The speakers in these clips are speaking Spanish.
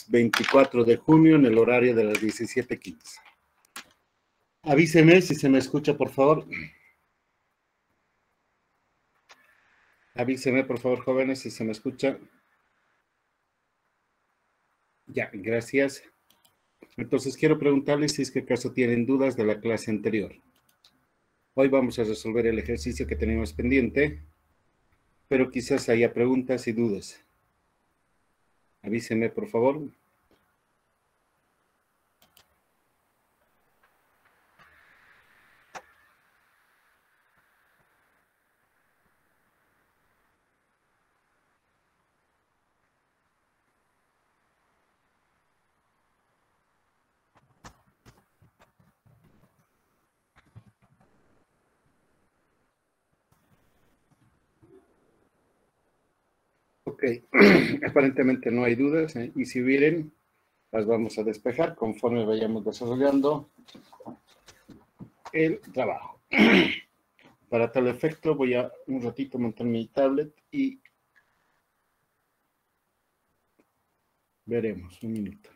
24 de junio en el horario de las 17:15. Avíseme si se me escucha, por favor. Avíseme, por favor, jóvenes, si se me escucha. Ya, gracias. Entonces, quiero preguntarles si es que acaso tienen dudas de la clase anterior. Hoy vamos a resolver el ejercicio que teníamos pendiente, pero quizás haya preguntas y dudas. Avíseme, por favor. Ok, aparentemente no hay dudas, y si vienen, las vamos a despejar conforme vayamos desarrollando el trabajo. Para tal efecto voy a un ratito montar mi tablet y veremos, un minuto.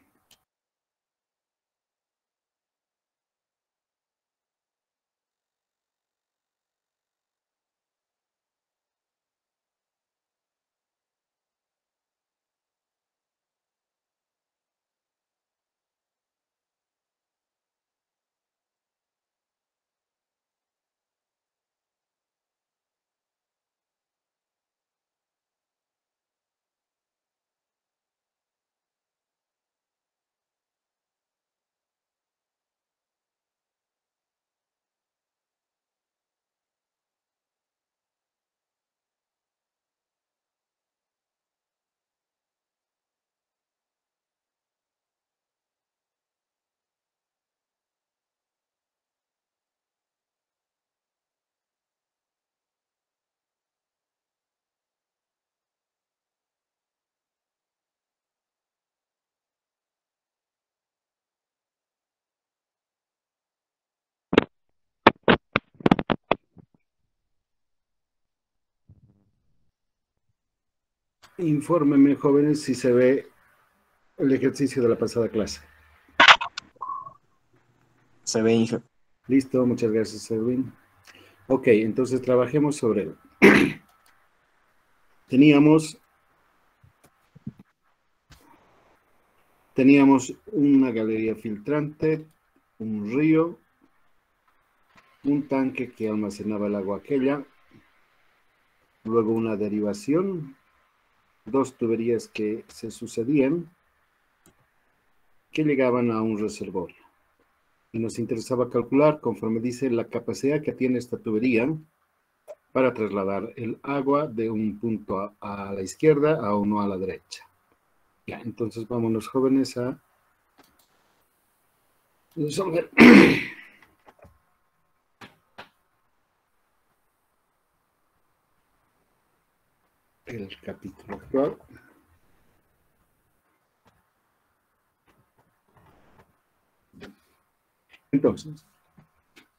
Infórmenme, jóvenes, si se ve el ejercicio de la pasada clase. Se ve, Inge. Listo, muchas gracias, Edwin. Ok, entonces trabajemos sobre él. Teníamos una galería filtrante, un río, un tanque que almacenaba el agua aquella, luego una derivación, dos tuberías que se sucedían, que llegaban a un reservorio. Y nos interesaba calcular, conforme dice, la capacidad que tiene esta tubería para trasladar el agua de un punto a la izquierda a uno a la derecha. Ya, entonces vámonos, jóvenes, a resolver. El capítulo actual. Entonces,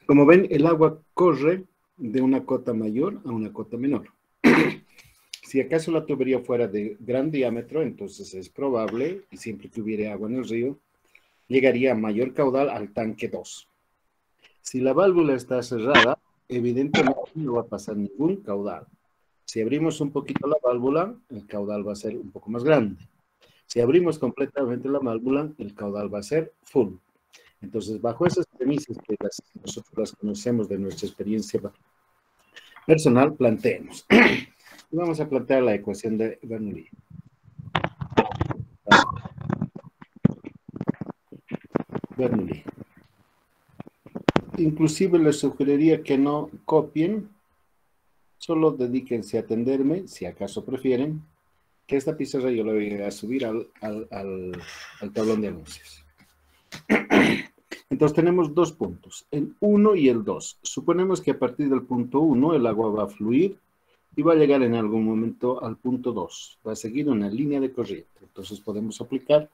como ven, el agua corre de una cota mayor a una cota menor. Si acaso la tubería fuera de gran diámetro, entonces es probable, y siempre que hubiera agua en el río, llegaría a mayor caudal al tanque 2. Si la válvula está cerrada, evidentemente no va a pasar ningún caudal. Si abrimos un poquito la válvula, el caudal va a ser un poco más grande. Si abrimos completamente la válvula, el caudal va a ser full. Entonces, bajo esas premisas que nosotros las conocemos de nuestra experiencia personal, planteemos. Y vamos a plantear la ecuación de Bernoulli. Inclusive les sugeriría que no copien, solo dedíquense a atenderme, si acaso prefieren, que esta pizarra yo la voy a subir al tablón de anuncios. Entonces tenemos dos puntos, el 1 y el 2. Suponemos que a partir del punto 1 el agua va a fluir y va a llegar en algún momento al punto 2. Va a seguir una línea de corriente. Entonces podemos aplicar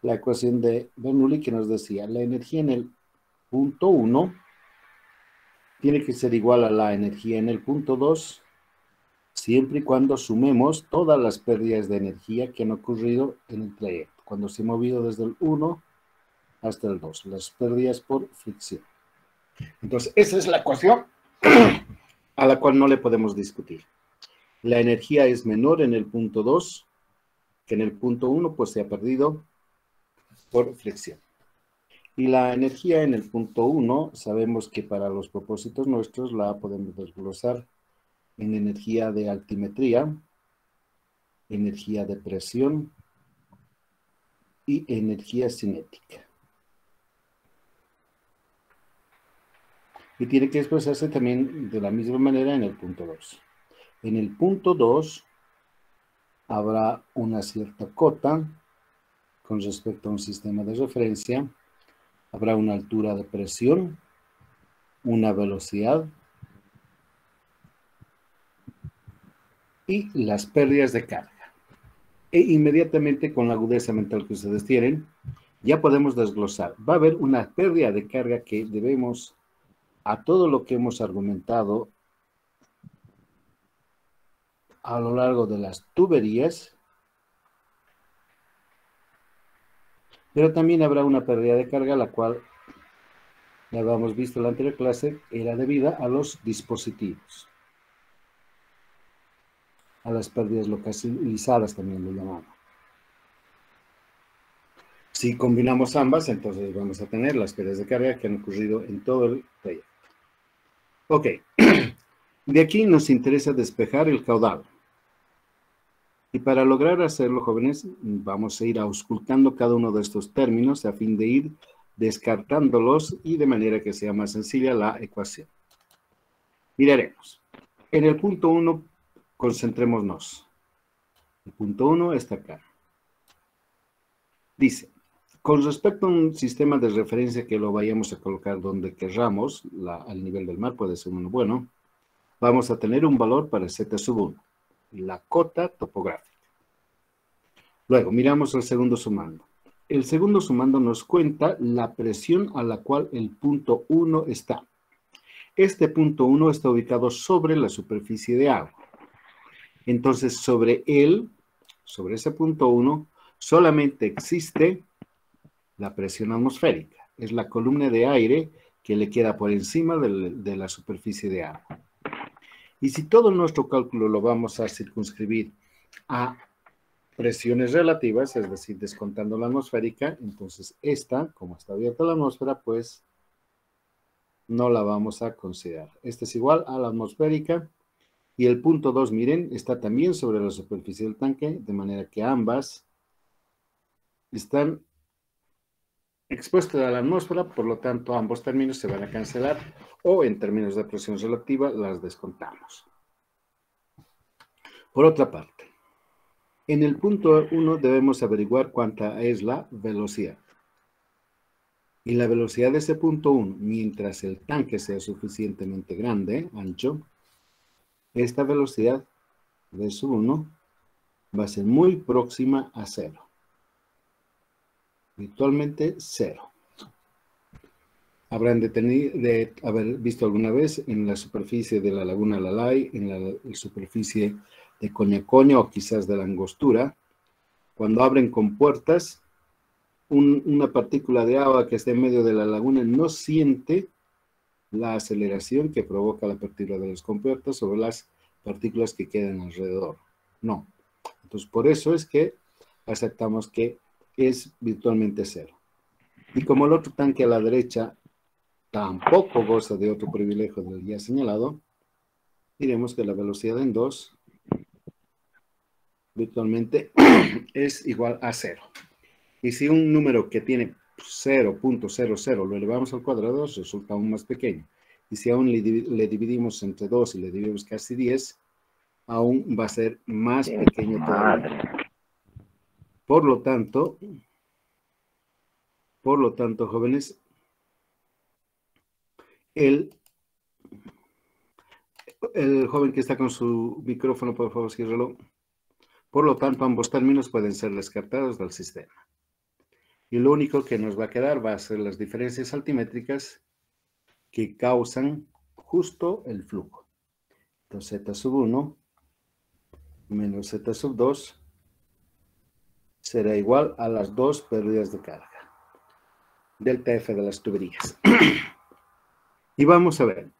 la ecuación de Bernoulli que nos decía la energía en el punto 1 tiene que ser igual a la energía en el punto 2 siempre y cuando sumemos todas las pérdidas de energía que han ocurrido en el trayecto. cuando se ha movido desde el 1 hasta el 2, las pérdidas por fricción. Entonces, esa es la ecuación a la cual no le podemos discutir. La energía es menor en el punto 2 que en el punto 1, pues se ha perdido por fricción. Y la energía en el punto 1, sabemos que para los propósitos nuestros la podemos desglosar en energía de altimetría, energía de presión y energía cinética. Y tiene que expresarse también de la misma manera en el punto 2. En el punto 2 habrá una cierta cota con respecto a un sistema de referencia, habrá una altura de presión, una velocidad y las pérdidas de carga. E inmediatamente con la agudeza mental que ustedes tienen, ya podemos desglosar. Va a haber una pérdida de carga que debemos a todo lo que hemos argumentado a lo largo de las tuberías, pero también habrá una pérdida de carga, la cual ya habíamos visto en la anterior clase, era debida a los dispositivos, a las pérdidas localizadas también lo llamamos. Si combinamos ambas, entonces vamos a tener las pérdidas de carga que han ocurrido en todo el proyecto. Ok, de aquí nos interesa despejar el caudal. Y para lograr hacerlo, jóvenes, vamos a ir auscultando cada uno de estos términos a fin de ir descartándolos y de manera que sea más sencilla la ecuación. Miraremos. En el punto 1, concentrémonos. El punto 1 está acá. Dice, con respecto a un sistema de referencia que lo vayamos a colocar donde querramos, al nivel del mar puede ser uno bueno, vamos a tener un valor para Z1, la cota topográfica. Luego, miramos el segundo sumando. El segundo sumando nos cuenta la presión a la cual el punto 1 está. Este punto 1 está ubicado sobre la superficie de agua. Entonces, sobre ese punto 1, solamente existe la presión atmosférica. Es la columna de aire que le queda por encima de la superficie de agua. Y si todo nuestro cálculo lo vamos a circunscribir a presiones relativas, es decir, descontando la atmosférica, entonces esta, como está abierta la atmósfera, pues no la vamos a considerar. Esta es igual a la atmosférica y el punto 2, miren, está también sobre la superficie del tanque, de manera que ambas están expuestas a la atmósfera, por lo tanto ambos términos se van a cancelar o en términos de presión relativa las descontamos. Por otra parte, en el punto 1 debemos averiguar cuánta es la velocidad. Y la velocidad de ese punto 1, mientras el tanque sea suficientemente grande, ancho, esta velocidad de su 1 va a ser muy próxima a 0. Virtualmente 0. Habrán de haber visto alguna vez en la superficie de la laguna Lalay, en la superficie de Coñacoña o quizás de la Angostura, cuando abren compuertas, una partícula de agua que está en medio de la laguna no siente la aceleración que provoca la apertura de las compuertas sobre las partículas que quedan alrededor. No. Entonces, por eso es que aceptamos que es virtualmente 0. Y como el otro tanque a la derecha tampoco goza de otro privilegio del ya señalado, diremos que la velocidad en 2 virtualmente es igual a 0. Y si un número que tiene 0.00 lo elevamos al cuadrado, resulta aún más pequeño. Y si aún le dividimos entre 2 y le dividimos casi 10, aún va a ser más pequeño todavía. Por lo tanto, jóvenes, el joven que está con su micrófono, por favor, ciérralo. Por lo tanto, ambos términos pueden ser descartados del sistema. Y lo único que nos va a quedar va a ser las diferencias altimétricas que causan justo el flujo. Entonces, Z sub 1 menos Z sub 2 será igual a las dos pérdidas de carga. Delta F de las tuberías. Y vamos a ver.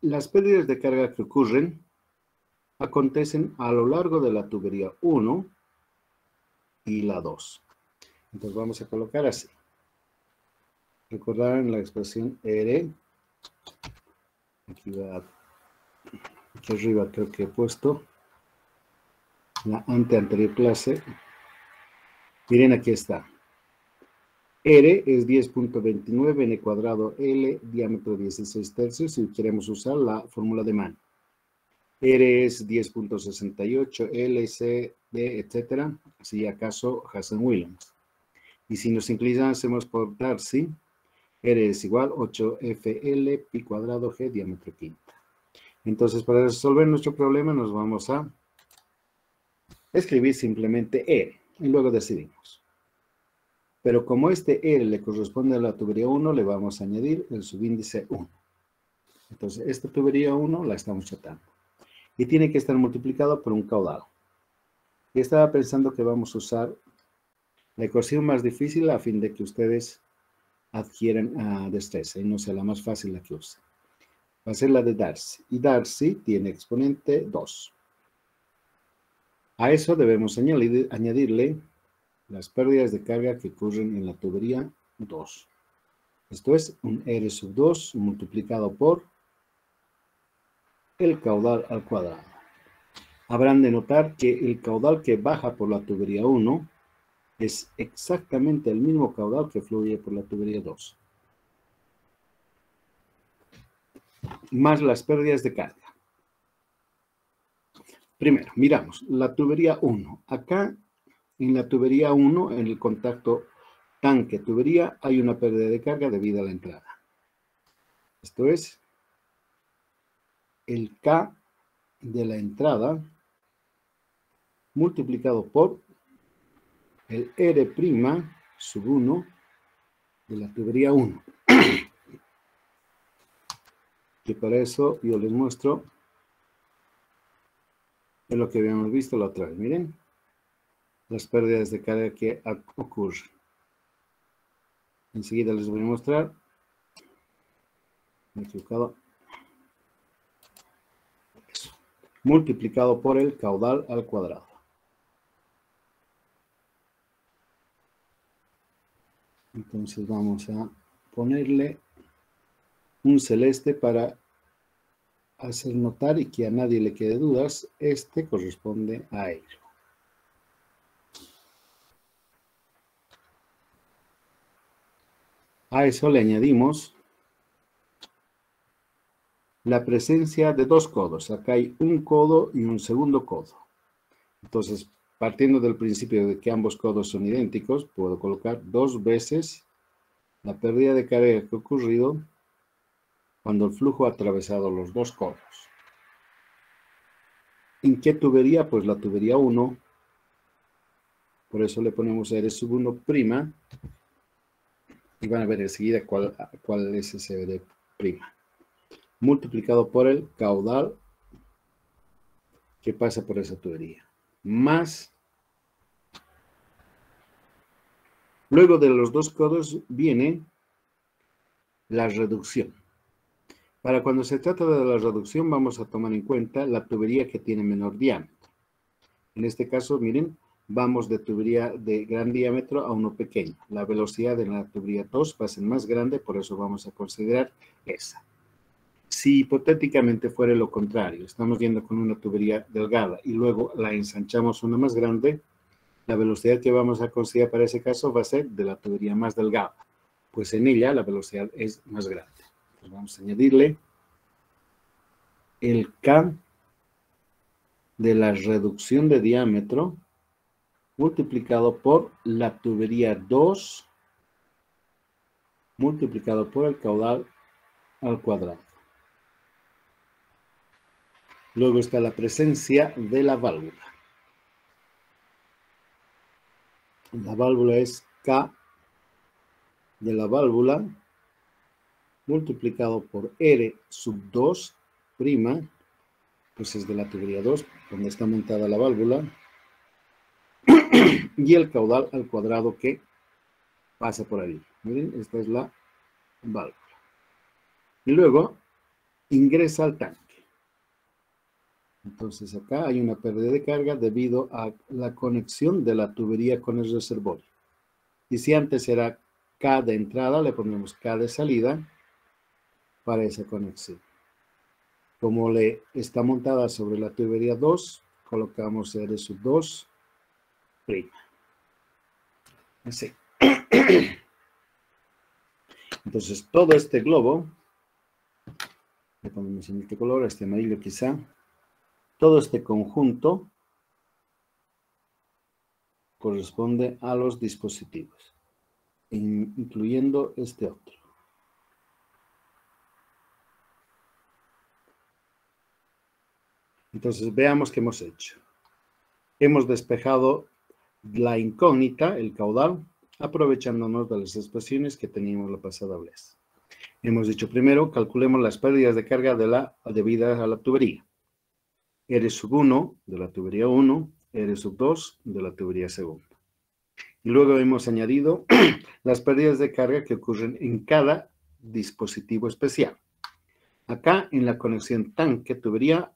Las pérdidas de carga que ocurren acontecen a lo largo de la tubería 1 y la 2. Entonces vamos a colocar así. Recordarán la expresión R. Aquí arriba creo que he puesto la anterior clase. Miren, aquí está. R es 10.29 n cuadrado L, diámetro 16 tercios, si queremos usar la fórmula de Mann. R es 10.68, L, C, D, etcétera, si acaso Hazen-Williams. Y si nos inclinásemos por Darcy, R es igual 8FL pi cuadrado G, diámetro quinta. Entonces, para resolver nuestro problema, nos vamos a escribir simplemente R, y luego decidimos. Pero como este R le corresponde a la tubería 1, le vamos a añadir el subíndice 1. Entonces, esta tubería 1 la estamos tratando. Y tiene que estar multiplicado por un caudal. Y estaba pensando que vamos a usar la ecuación más difícil a fin de que ustedes adquieran destreza y no sea la más fácil la que use. Va a ser la de Darcy. Y Darcy tiene exponente 2. A eso debemos añadirle las pérdidas de carga que ocurren en la tubería 2. Esto es un R sub 2 multiplicado por el caudal al cuadrado. Habrán de notar que el caudal que baja por la tubería 1 es exactamente el mismo caudal que fluye por la tubería 2. Más las pérdidas de carga. Primero, miramos la tubería 1. Acá en la tubería 1, en el contacto tanque-tubería, hay una pérdida de carga debido a la entrada. Esto es el K de la entrada multiplicado por el R' sub 1 de la tubería 1. Que para eso yo les muestro es lo que habíamos visto la otra vez. Miren las pérdidas de carga que ocurren. Enseguida les voy a mostrar. Me he equivocado. Eso. Multiplicado por el caudal al cuadrado. Entonces vamos a ponerle un celeste para hacer notar y que a nadie le quede dudas. Este corresponde a ello. A eso le añadimos la presencia de dos codos. Acá hay un codo y un segundo codo. Entonces, partiendo del principio de que ambos codos son idénticos, puedo colocar dos veces la pérdida de carga que ha ocurrido cuando el flujo ha atravesado los dos codos. ¿En qué tubería? Pues la tubería 1. Por eso le ponemos R sub 1'. Y van a ver enseguida cuál es ese R'. Multiplicado por el caudal que pasa por esa tubería. Más. Luego de los dos codos viene la reducción. Para cuando se trata de la reducción vamos a tomar en cuenta la tubería que tiene menor diámetro. En este caso, miren, vamos de tubería de gran diámetro a uno pequeño. La velocidad de la tubería 2 va a ser más grande, por eso vamos a considerar esa. Si hipotéticamente fuera lo contrario, estamos yendo con una tubería delgada y luego la ensanchamos una más grande, la velocidad que vamos a considerar para ese caso va a ser de la tubería más delgada, pues en ella la velocidad es más grande. Entonces vamos a añadirle el K de la reducción de diámetro multiplicado por la tubería 2 multiplicado por el caudal al cuadrado. Luego está la presencia de la válvula. La válvula es K de la válvula multiplicado por R sub 2', pues es de la tubería 2, donde está montada la válvula, y el caudal al cuadrado que pasa por ahí. Miren, esta es la válvula. Y luego ingresa al tanque. Entonces acá hay una pérdida de carga debido a la conexión de la tubería con el reservorio. Y si antes era K de entrada, le ponemos K de salida para esa conexión. Como le está montada sobre la tubería 2, colocamos R sub 2 prima. Así. Entonces todo este globo, le ponemos en este color, este amarillo quizá, todo este conjunto corresponde a los dispositivos, incluyendo este otro. Entonces veamos qué hemos hecho. Hemos despejado la incógnita, el caudal, aprovechándonos de las expresiones que teníamos la pasada vez. Hemos dicho primero, calculemos las pérdidas de carga debidas a la tubería. R sub 1 de la tubería 1, R sub 2 de la tubería segunda. Y luego hemos añadido las pérdidas de carga que ocurren en cada dispositivo especial. Acá en la conexión tanque-tubería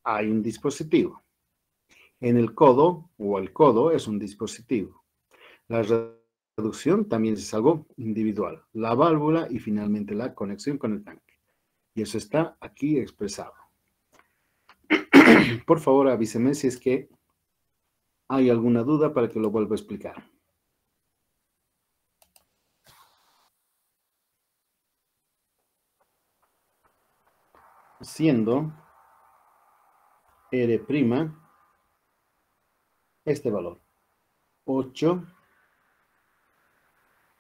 hay un dispositivo. En el codo o el codo es un dispositivo. La reducción también es algo individual. La válvula y finalmente la conexión con el tanque. Y eso está aquí expresado. Por favor, avíseme si es que hay alguna duda para que lo vuelva a explicar. Siendo R' este valor, 8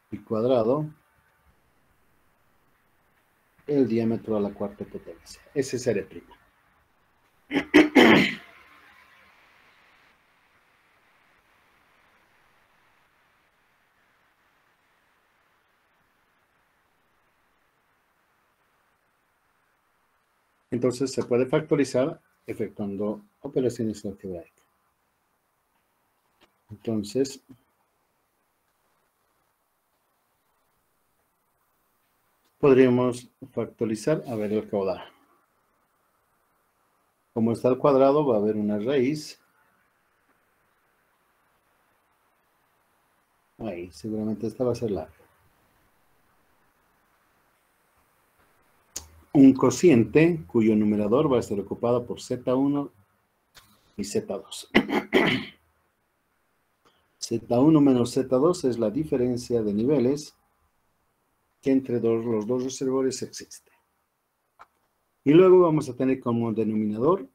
pi cuadrado, el diámetro a la cuarta potencia. Ese es R'. Entonces se puede factorizar efectuando operaciones algebraicas. Entonces, podríamos factorizar, a ver el caudal. Como está al cuadrado, va a haber una raíz. Ahí, seguramente esta va a ser larga. Un cociente cuyo numerador va a estar ocupado por Z1 y Z2. Z1 menos Z2 es la diferencia de niveles que entre los dos reservorios existe. Y luego vamos a tener como denominador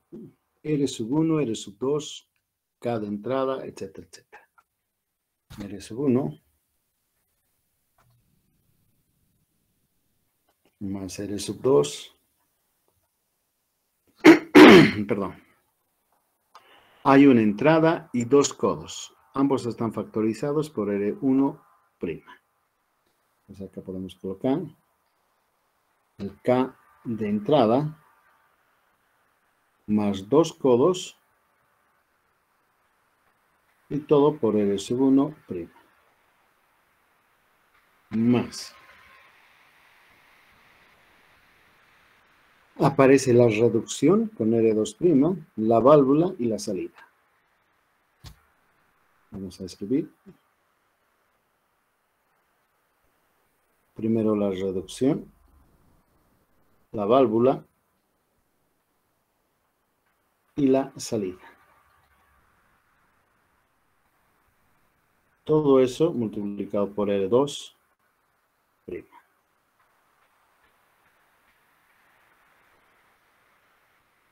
R sub 1, R sub 2, K de entrada, etcétera, etcétera. R sub 1 más R sub 2. Perdón. Hay una entrada y dos codos. Ambos están factorizados por R1'. Pues acá podemos colocar el K de entrada más dos codos y todo por R sub 1'. Más. Aparece la reducción con R2', la válvula y la salida. Vamos a escribir. Primero la reducción, la válvula y la salida. Todo eso multiplicado por R2'.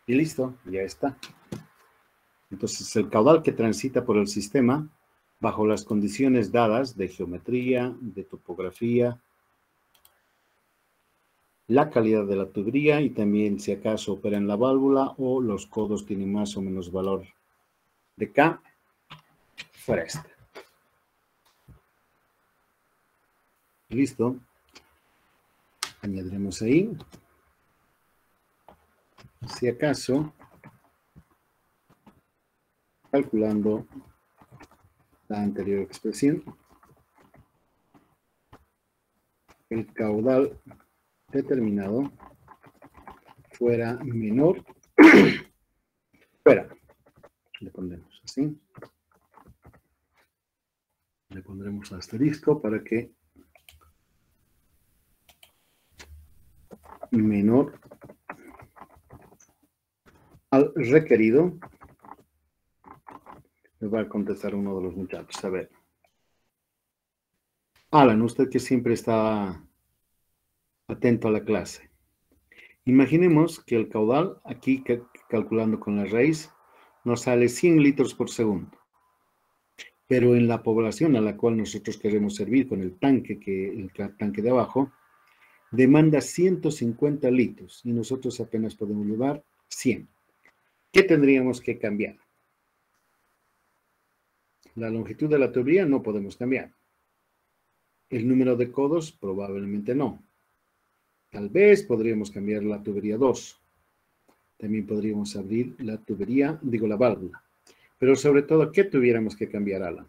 Y listo, ya está. Entonces, el caudal que transita por el sistema, bajo las condiciones dadas de geometría, de topografía, la calidad de la tubería y también si acaso opera en la válvula o los codos tienen más o menos valor de K, fuera este. Listo. Añadiremos ahí. Si acaso, calculando la anterior expresión, el caudal determinado fuera menor, fuera, le pondremos así, le pondremos asterisco para que menor al requerido. Me va a contestar uno de los muchachos. A ver. Alan, usted que siempre está atento a la clase. Imaginemos que el caudal, aquí calculando con la raíz, nos sale 100 litros por segundo. Pero en la población a la cual nosotros queremos servir con el tanque de abajo, demanda 150 litros y nosotros apenas podemos llevar 100. ¿Qué tendríamos que cambiar? La longitud de la tubería no podemos cambiar. El número de codos probablemente no. Tal vez podríamos cambiar la tubería 2. También podríamos abrir la tubería, la válvula. Pero sobre todo, ¿qué tuviéramos que cambiar, Alan?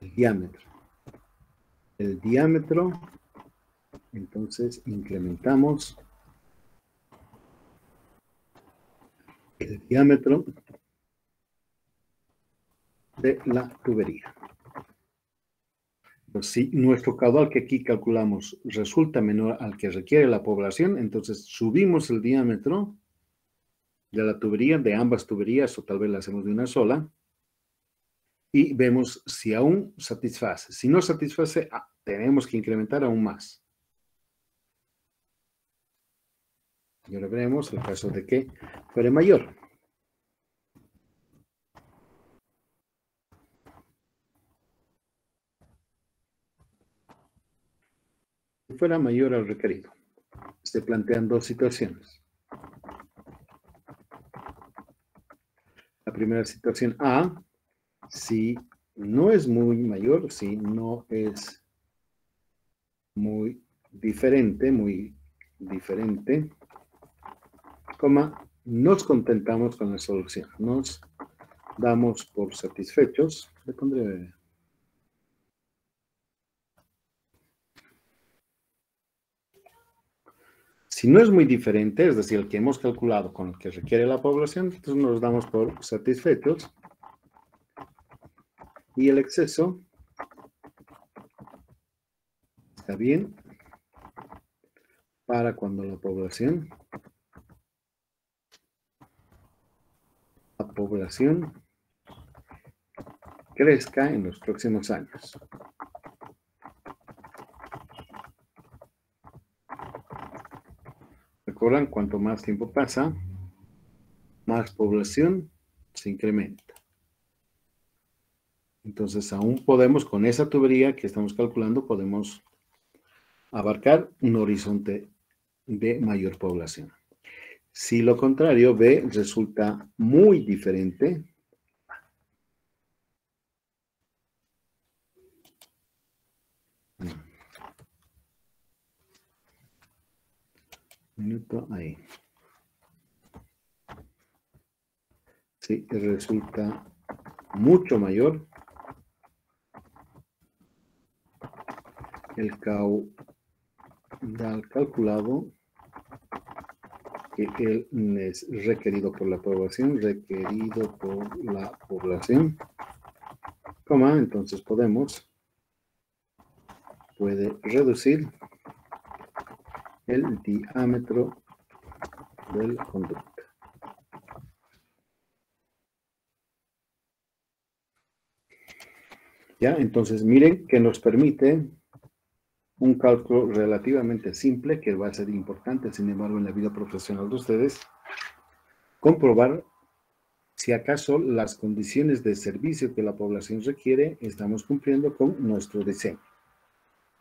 El diámetro. El diámetro, entonces incrementamos el diámetro de la tubería. Pues si nuestro caudal que aquí calculamos resulta menor al que requiere la población, entonces subimos el diámetro de la tubería, de ambas tuberías, o tal vez la hacemos de una sola, y vemos si aún satisface. Si no satisface, tenemos que incrementar aún más. Y ahora veremos el caso de que fuera mayor. Si fuera mayor al requerido. Se plantean dos situaciones. La primera situación A, si no es muy mayor, si no es muy diferente, coma, nos contentamos con la solución. Nos damos por satisfechos. Le pondré... Si no es muy diferente, es decir, el que hemos calculado con el que requiere la población, entonces nos damos por satisfechos. Y el exceso está bien para cuando la población crezca en los próximos años. Recuerdan, cuanto más tiempo pasa, más población se incrementa. Entonces, aún podemos, con esa tubería que estamos calculando, podemos abarcar un horizonte de mayor población. Si lo contrario, B resulta muy diferente, minuto ahí. Sí, resulta mucho mayor el caudal calculado que es requerido por la población, coma, entonces puede reducir el diámetro del conducto. Ya, entonces miren que nos permite un cálculo relativamente simple, que va a ser importante, sin embargo, en la vida profesional de ustedes, comprobar si acaso las condiciones de servicio que la población requiere estamos cumpliendo con nuestro diseño.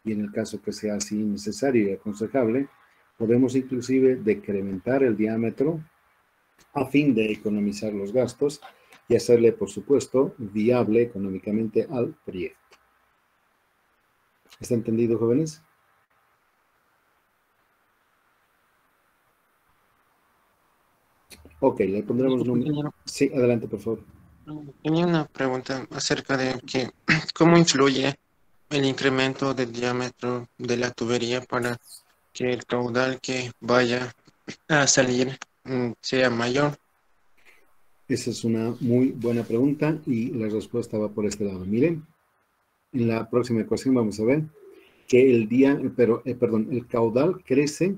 Y en el caso que sea así necesario y aconsejable, podemos inclusive decrementar el diámetro a fin de economizar los gastos y hacerle, por supuesto, viable económicamente al proyecto. ¿Está entendido, jóvenes? Ok, le pondremos Disculpe, número. ingeniero. Sí, adelante, por favor. Tenía una pregunta acerca de que cómo influye el incremento del diámetro de la tubería para que el caudal que vaya a salir sea mayor. Esa es una muy buena pregunta y la respuesta va por este lado. Miren, en la próxima ecuación vamos a ver que el caudal crece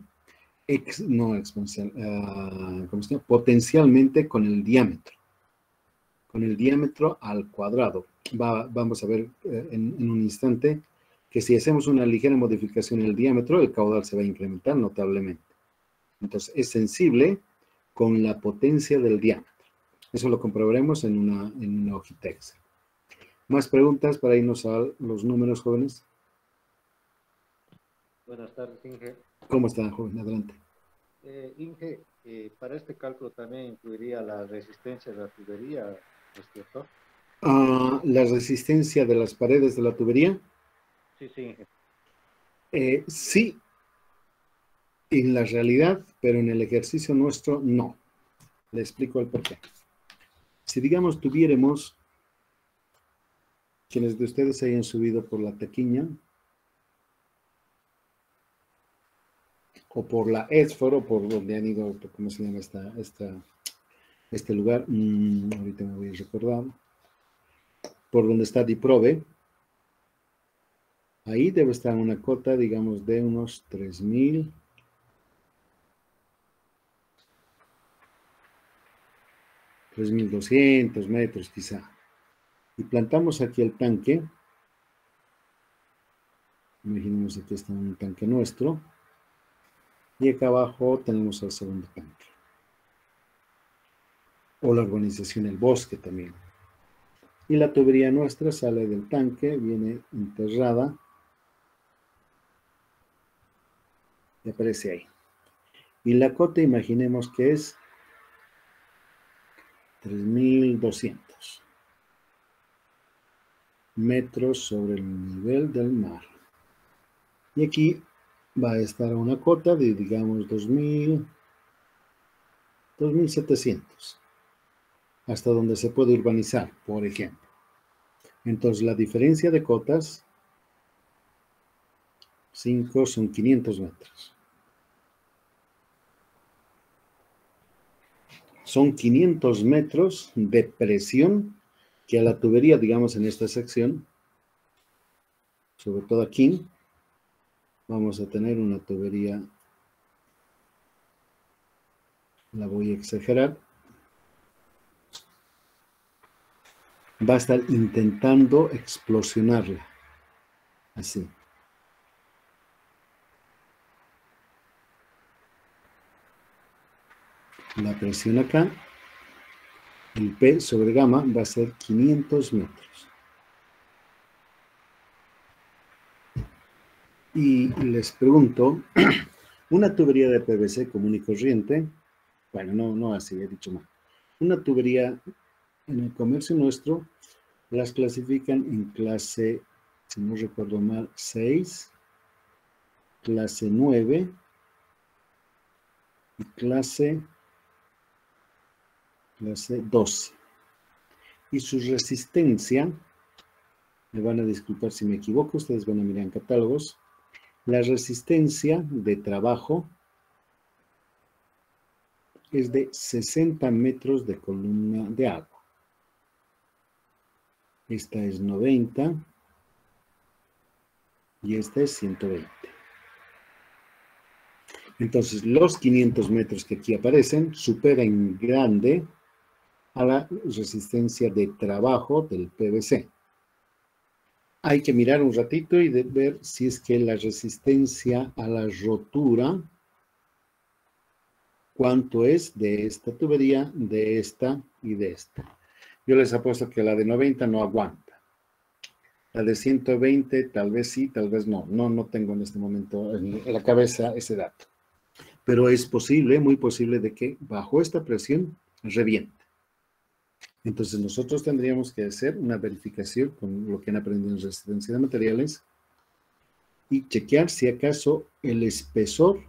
no exponencial, ¿cómo se llama? Potencialmente con el diámetro al cuadrado. Vamos a ver en un instante que si hacemos una ligera modificación en el diámetro, el caudal se va a incrementar notablemente. Entonces, es sensible con la potencia del diámetro. Eso lo comprobaremos en una hojita Excel. ¿Más preguntas para irnos a los números, jóvenes? Buenas tardes, Inge. ¿Cómo están, joven? Adelante. Inge, para este cálculo también incluiría la resistencia de la tubería, ¿no es cierto? La resistencia de las paredes de la tubería. Sí, sí, Inge. Sí, en la realidad, pero en el ejercicio nuestro, no. Le explico el porqué. Si, digamos, tuviéramos, quienes de ustedes se hayan subido por la Taquiña, o por la Esforo, por donde han ido, ¿cómo se llama este lugar? Ahorita me voy a recordar. Por donde está Diprove. Ahí debe estar una cota, digamos, de unos 3.200 metros quizá. Y plantamos aquí el tanque. Imaginemos aquí está un tanque nuestro. Y acá abajo tenemos el segundo tanque. O la urbanización El Bosque también. Y la tubería nuestra sale del tanque, viene enterrada. Y aparece ahí. Y la cota imaginemos que es 3.200 metros sobre el nivel del mar. Y aquí va a estar una cota de, digamos, 2.700, hasta donde se puede urbanizar, por ejemplo. Entonces, la diferencia de cotas, 5 son 500 metros. Son 500 metros de presión que a la tubería, digamos, en esta sección, sobre todo aquí, vamos a tener una tubería, la voy a exagerar, va a estar intentando explosionarla, así. La presión acá, el P sobre gamma va a ser 500 metros. Y les pregunto, una tubería de PVC común y corriente, bueno, no así, he dicho mal. Una tubería en el comercio nuestro las clasifican en clase, si no recuerdo mal, 6, clase 9 y clase 12. Y su resistencia, me van a disculpar si me equivoco, ustedes van a mirar en catálogos, la resistencia de trabajo es de 60 metros de columna de agua. Esta es 90 y esta es 120. Entonces, los 500 metros que aquí aparecen superan en grande a la resistencia de trabajo del PVC. Hay que mirar un ratito y ver si es que la resistencia a la rotura, cuánto es de esta tubería, de esta y de esta. Yo les apuesto que la de 90 no aguanta. La de 120 tal vez sí, tal vez no. No tengo en este momento en la cabeza ese dato. Pero es posible, muy posible, de que bajo esta presión reviente. Entonces nosotros tendríamos que hacer una verificación con lo que han aprendido en resistencia de materiales y chequear si acaso el espesor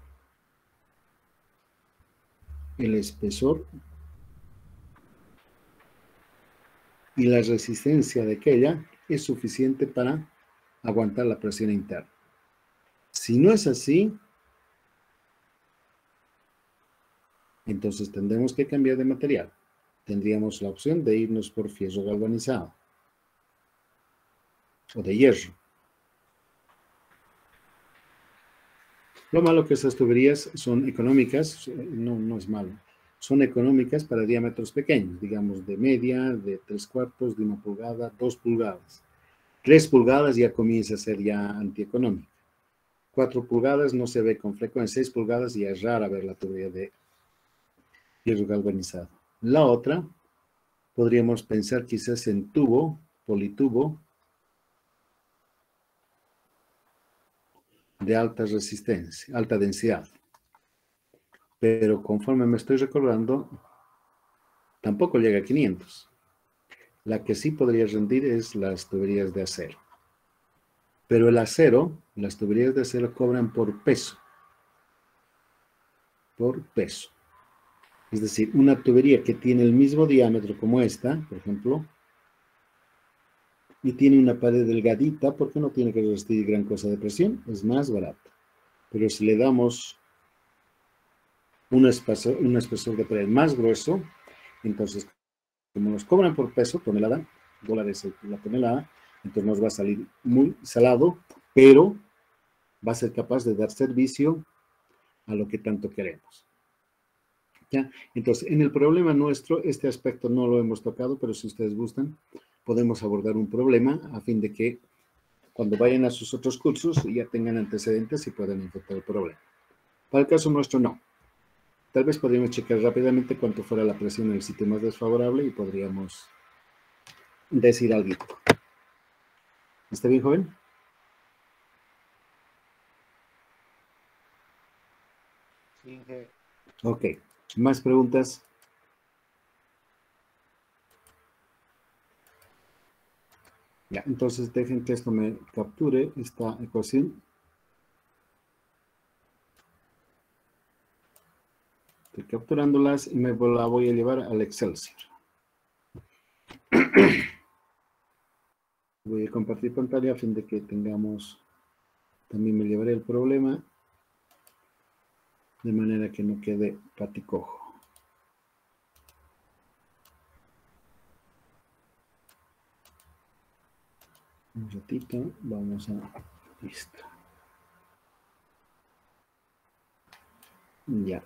y la resistencia de aquella es suficiente para aguantar la presión interna. Si no es así, entonces tendremos que cambiar de material. Tendríamos la opción de irnos por fierro galvanizado o de hierro. Lo malo que estas tuberías son económicas, no es malo, son económicas para diámetros pequeños, digamos de media, de 3/4, de 1 pulgada, 2 pulgadas. 3 pulgadas ya comienza a ser ya antieconómica. 4 pulgadas no se ve con frecuencia, 6 pulgadas ya es rara ver la tubería de hierro galvanizado. La otra, podríamos pensar quizás en tubo, politubo, de alta resistencia, alta densidad. Pero conforme me estoy recordando, tampoco llega a 500. La que sí podría rendir es las tuberías de acero. Pero el acero, las tuberías de acero cobran por peso. Por peso. Es decir, una tubería que tiene el mismo diámetro como esta, por ejemplo, y tiene una pared delgadita, porque no tiene que resistir gran cosa de presión, es más barata. Pero si le damos un espesor de pared más grueso, entonces, como nos cobran por peso, tonelada, dólares la tonelada, entonces nos va a salir muy salado, pero va a ser capaz de dar servicio a lo que tanto queremos. ¿Ya? Entonces, en el problema nuestro, este aspecto no lo hemos tocado, pero si ustedes gustan, podemos abordar un problema a fin de que cuando vayan a sus otros cursos ya tengan antecedentes y puedan enfrentar el problema. Para el caso nuestro, no. Tal vez podríamos checar rápidamente cuánto fuera la presión en el sitio más desfavorable y podríamos decir algo. ¿Está bien, joven? Sí. Ok. ¿Más preguntas? Ya, entonces dejen que esto me capture esta ecuación. Estoy capturándolas y me la voy a llevar al Excelsior. Voy a compartir pantalla a fin de que tengamos, también me llevaré el problema, de manera que no quede paticojo. Un ratito, vamos a... Listo. Ya.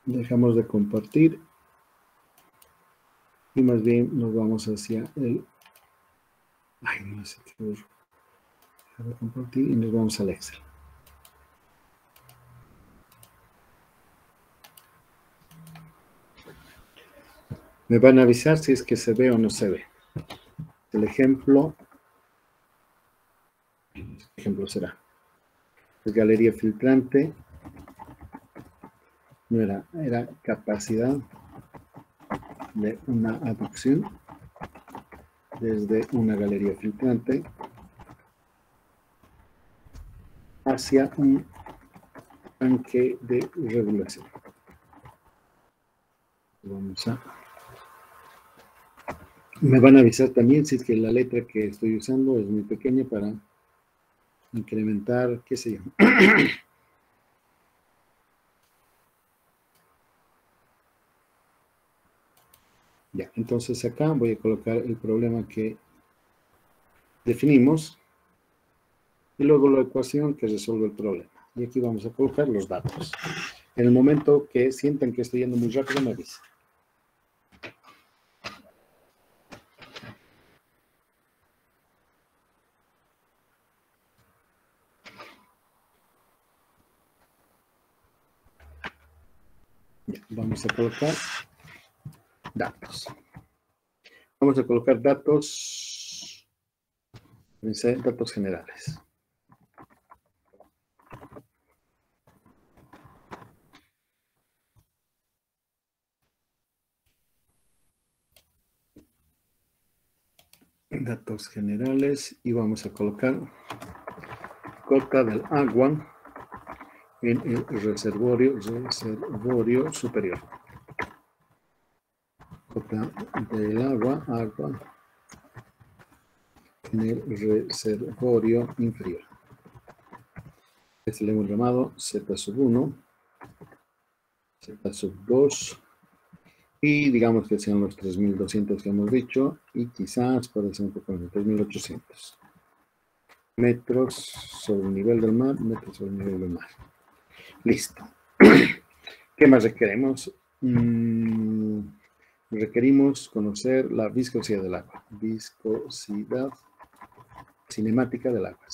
Dejamos de compartir. Y más bien nos vamos hacia el... Ay, no sé qué... Dejar de compartir y nos vamos al Excel. Me van a avisar si es que se ve o no se ve. El ejemplo será, es galería filtrante, no era capacidad de una aducción desde una galería filtrante hacia un tanque de regulación. Vamos a... Me van a avisar también si es que la letra que estoy usando es muy pequeña para incrementar, qué sé yo. Ya, entonces acá voy a colocar el problema que definimos y luego la ecuación que resuelve el problema. Y aquí vamos a colocar los datos. En el momento que sientan que estoy yendo muy rápido, me avisan. Ya, vamos a colocar datos. Vamos a colocar datos generales. Datos generales y vamos a colocar cota del agua en el reservorio superior. Cota del agua en el reservorio inferior. Este le hemos llamado Z sub 1, Z sub 2, y digamos que sean los 3.200 que hemos dicho, y quizás puede ser un poco menos, 3.800 metros sobre el nivel del mar, metros sobre el nivel del mar. Listo. ¿Qué más requerimos? Requerimos conocer la viscosidad del agua. Viscosidad cinemática del agua.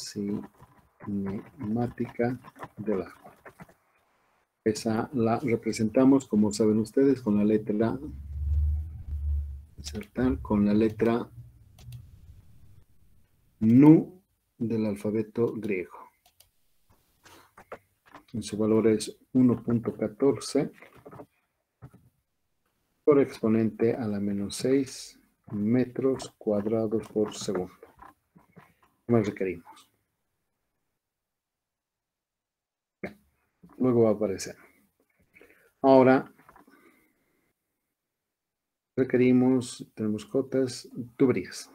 Cinemática del agua. Esa la representamos, como saben ustedes, con la letra, insertar con la letra Nu del alfabeto griego. Su valor es 1.14 por exponente a la menos 6 metros cuadrados por segundo. ¿Qué más requerimos? Luego va a aparecer. Ahora requerimos, tenemos cotas, tuberías.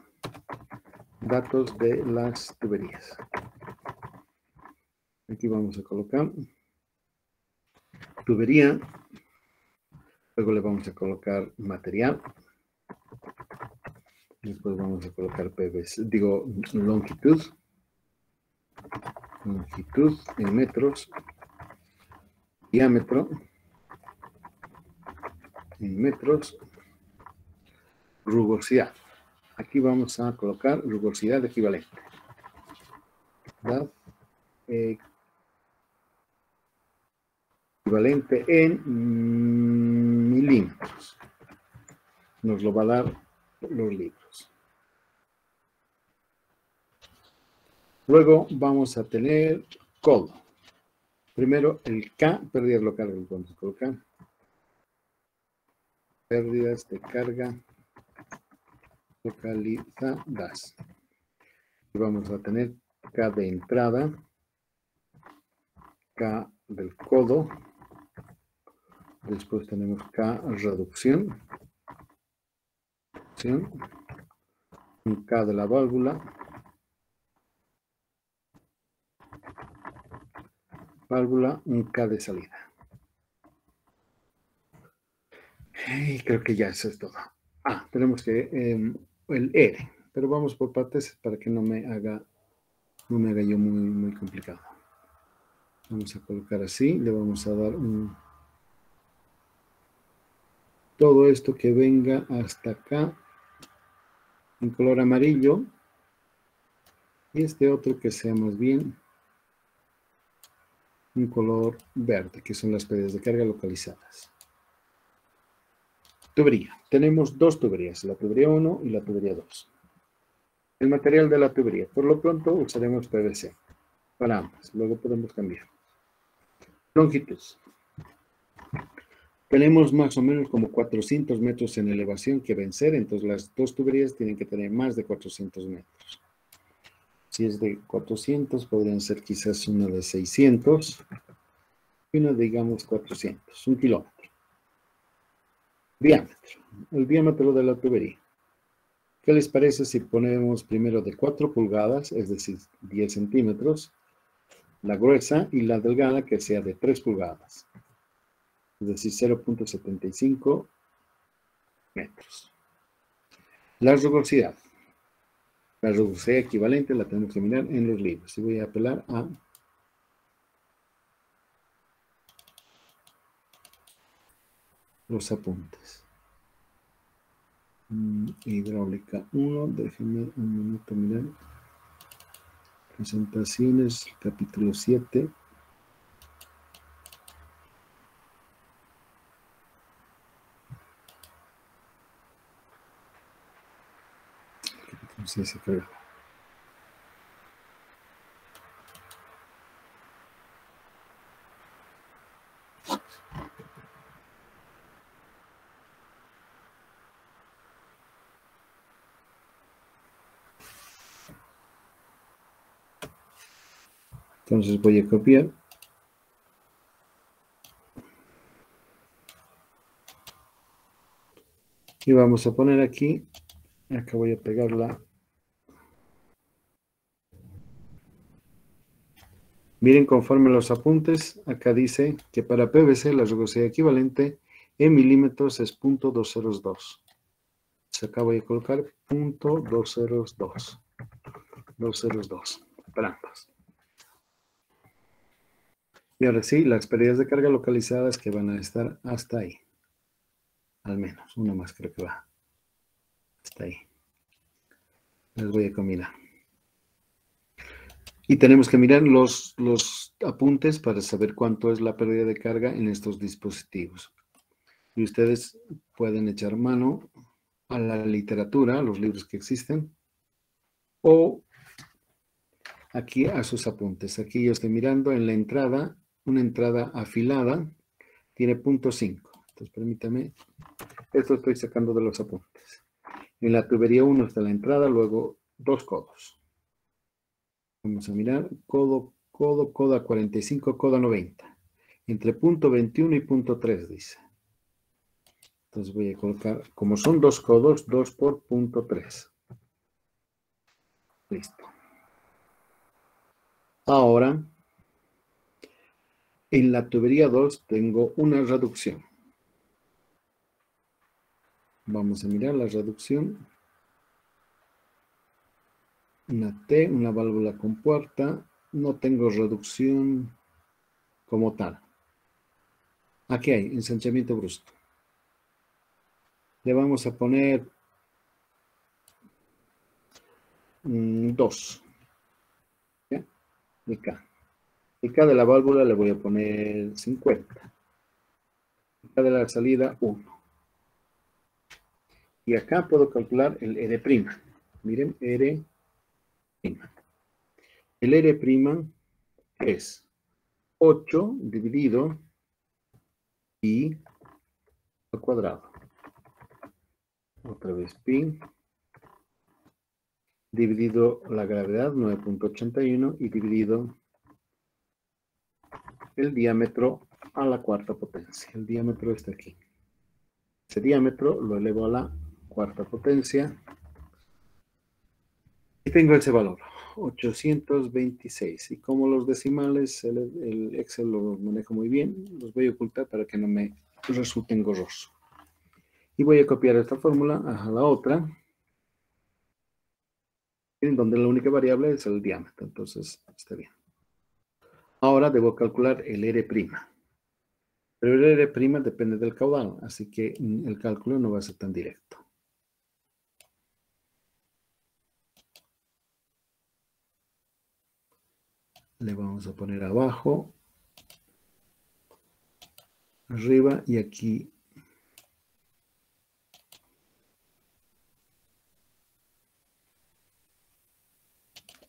Datos de las tuberías. Aquí vamos a colocar tubería. Luego le vamos a colocar material. Después vamos a colocar PVC, longitud. Longitud en metros. Diámetro en metros. Rugosidad. Aquí vamos a colocar rugosidad equivalente. Equivalente en milímetros. Nos lo va a dar los libros. Luego vamos a tener codo. Primero el K, pérdidas locales, vamos a colocar. Pérdidas de carga localizadas. Y vamos a tener K de entrada, K del codo, después tenemos K reducción, un K de la válvula, un K de salida. Y creo que ya eso es todo. Tenemos que el R, pero vamos por partes para que no me haga yo muy complicado. Vamos a colocar así, le vamos a dar todo esto que venga hasta acá en color amarillo y este otro que sea más bien un color verde, que son las pérdidas de carga localizadas. Tubería. Tenemos dos tuberías, la tubería 1 y la tubería 2. El material de la tubería. Por lo pronto usaremos PVC para ambas. Luego podemos cambiar. Longitud. Tenemos más o menos como 400 metros en elevación que vencer, entonces las dos tuberías tienen que tener más de 400 metros. Si es de 400, podrían ser quizás una de 600 y una, digamos, 400, 1 kilómetro. Diámetro, el diámetro de la tubería. ¿Qué les parece si ponemos primero de 4 pulgadas, es decir, 10 centímetros, la gruesa y la delgada que sea de 3 pulgadas, es decir, 0.75 metros. La rugosidad. La rugosidad equivalente la tenemos que mirar en los libros. Y voy a apelar a los apuntes. Hidráulica 1, déjenme un minuto mirar. Presentaciones, capítulo 7. Sí, se creo. Entonces voy a copiar. Y vamos a poner aquí, acá voy a pegarla. Miren conforme los apuntes, acá dice que para PVC la rugosidad equivalente en milímetros es 0.202. Acá voy a colocar 0.202. 202 para ambas. Y ahora sí, las pérdidas de carga localizadas que van a estar hasta ahí. Al menos, una más creo que va. Hasta ahí. Las voy a combinar. Y tenemos que mirar los apuntes para saber cuánto es la pérdida de carga en estos dispositivos. Y ustedes pueden echar mano a la literatura, a los libros que existen, o aquí a sus apuntes. Aquí yo estoy mirando en la entrada, una entrada afilada, tiene 0.5. Entonces, permítame, esto estoy sacando de los apuntes. En la tubería 1 está la entrada, luego 2 codos. Vamos a mirar, codo a 45, codo a 90. Entre 0.21 y 0.3 dice. Entonces voy a colocar, como son 2 codos, 2 por 0.3. Listo. Ahora, en la tubería 2 tengo una reducción. Vamos a mirar la reducción. Una T, una válvula con puerta. No tengo reducción como tal. Aquí hay ensanchamiento brusco. Le vamos a poner 2. ¿Ya? Y K. Y K de la válvula le voy a poner 50. Y K de la salida 1. Y acá puedo calcular el R'. Miren, R'. El R' es 8 dividido pi al cuadrado. Otra vez pi dividido la gravedad 9.81 y dividido el diámetro a la cuarta potencia. El diámetro está aquí. Ese diámetro lo elevo a la cuarta potencia y tengo ese valor, 826. Y como los decimales, el Excel lo maneja muy bien, los voy a ocultar para que no me resulte engorroso. Y voy a copiar esta fórmula a la otra, en donde la única variable es el diámetro. Entonces, está bien. Ahora debo calcular el R'. Pero el R' depende del caudal, así que el cálculo no va a ser tan directo. Le vamos a poner abajo, arriba y aquí.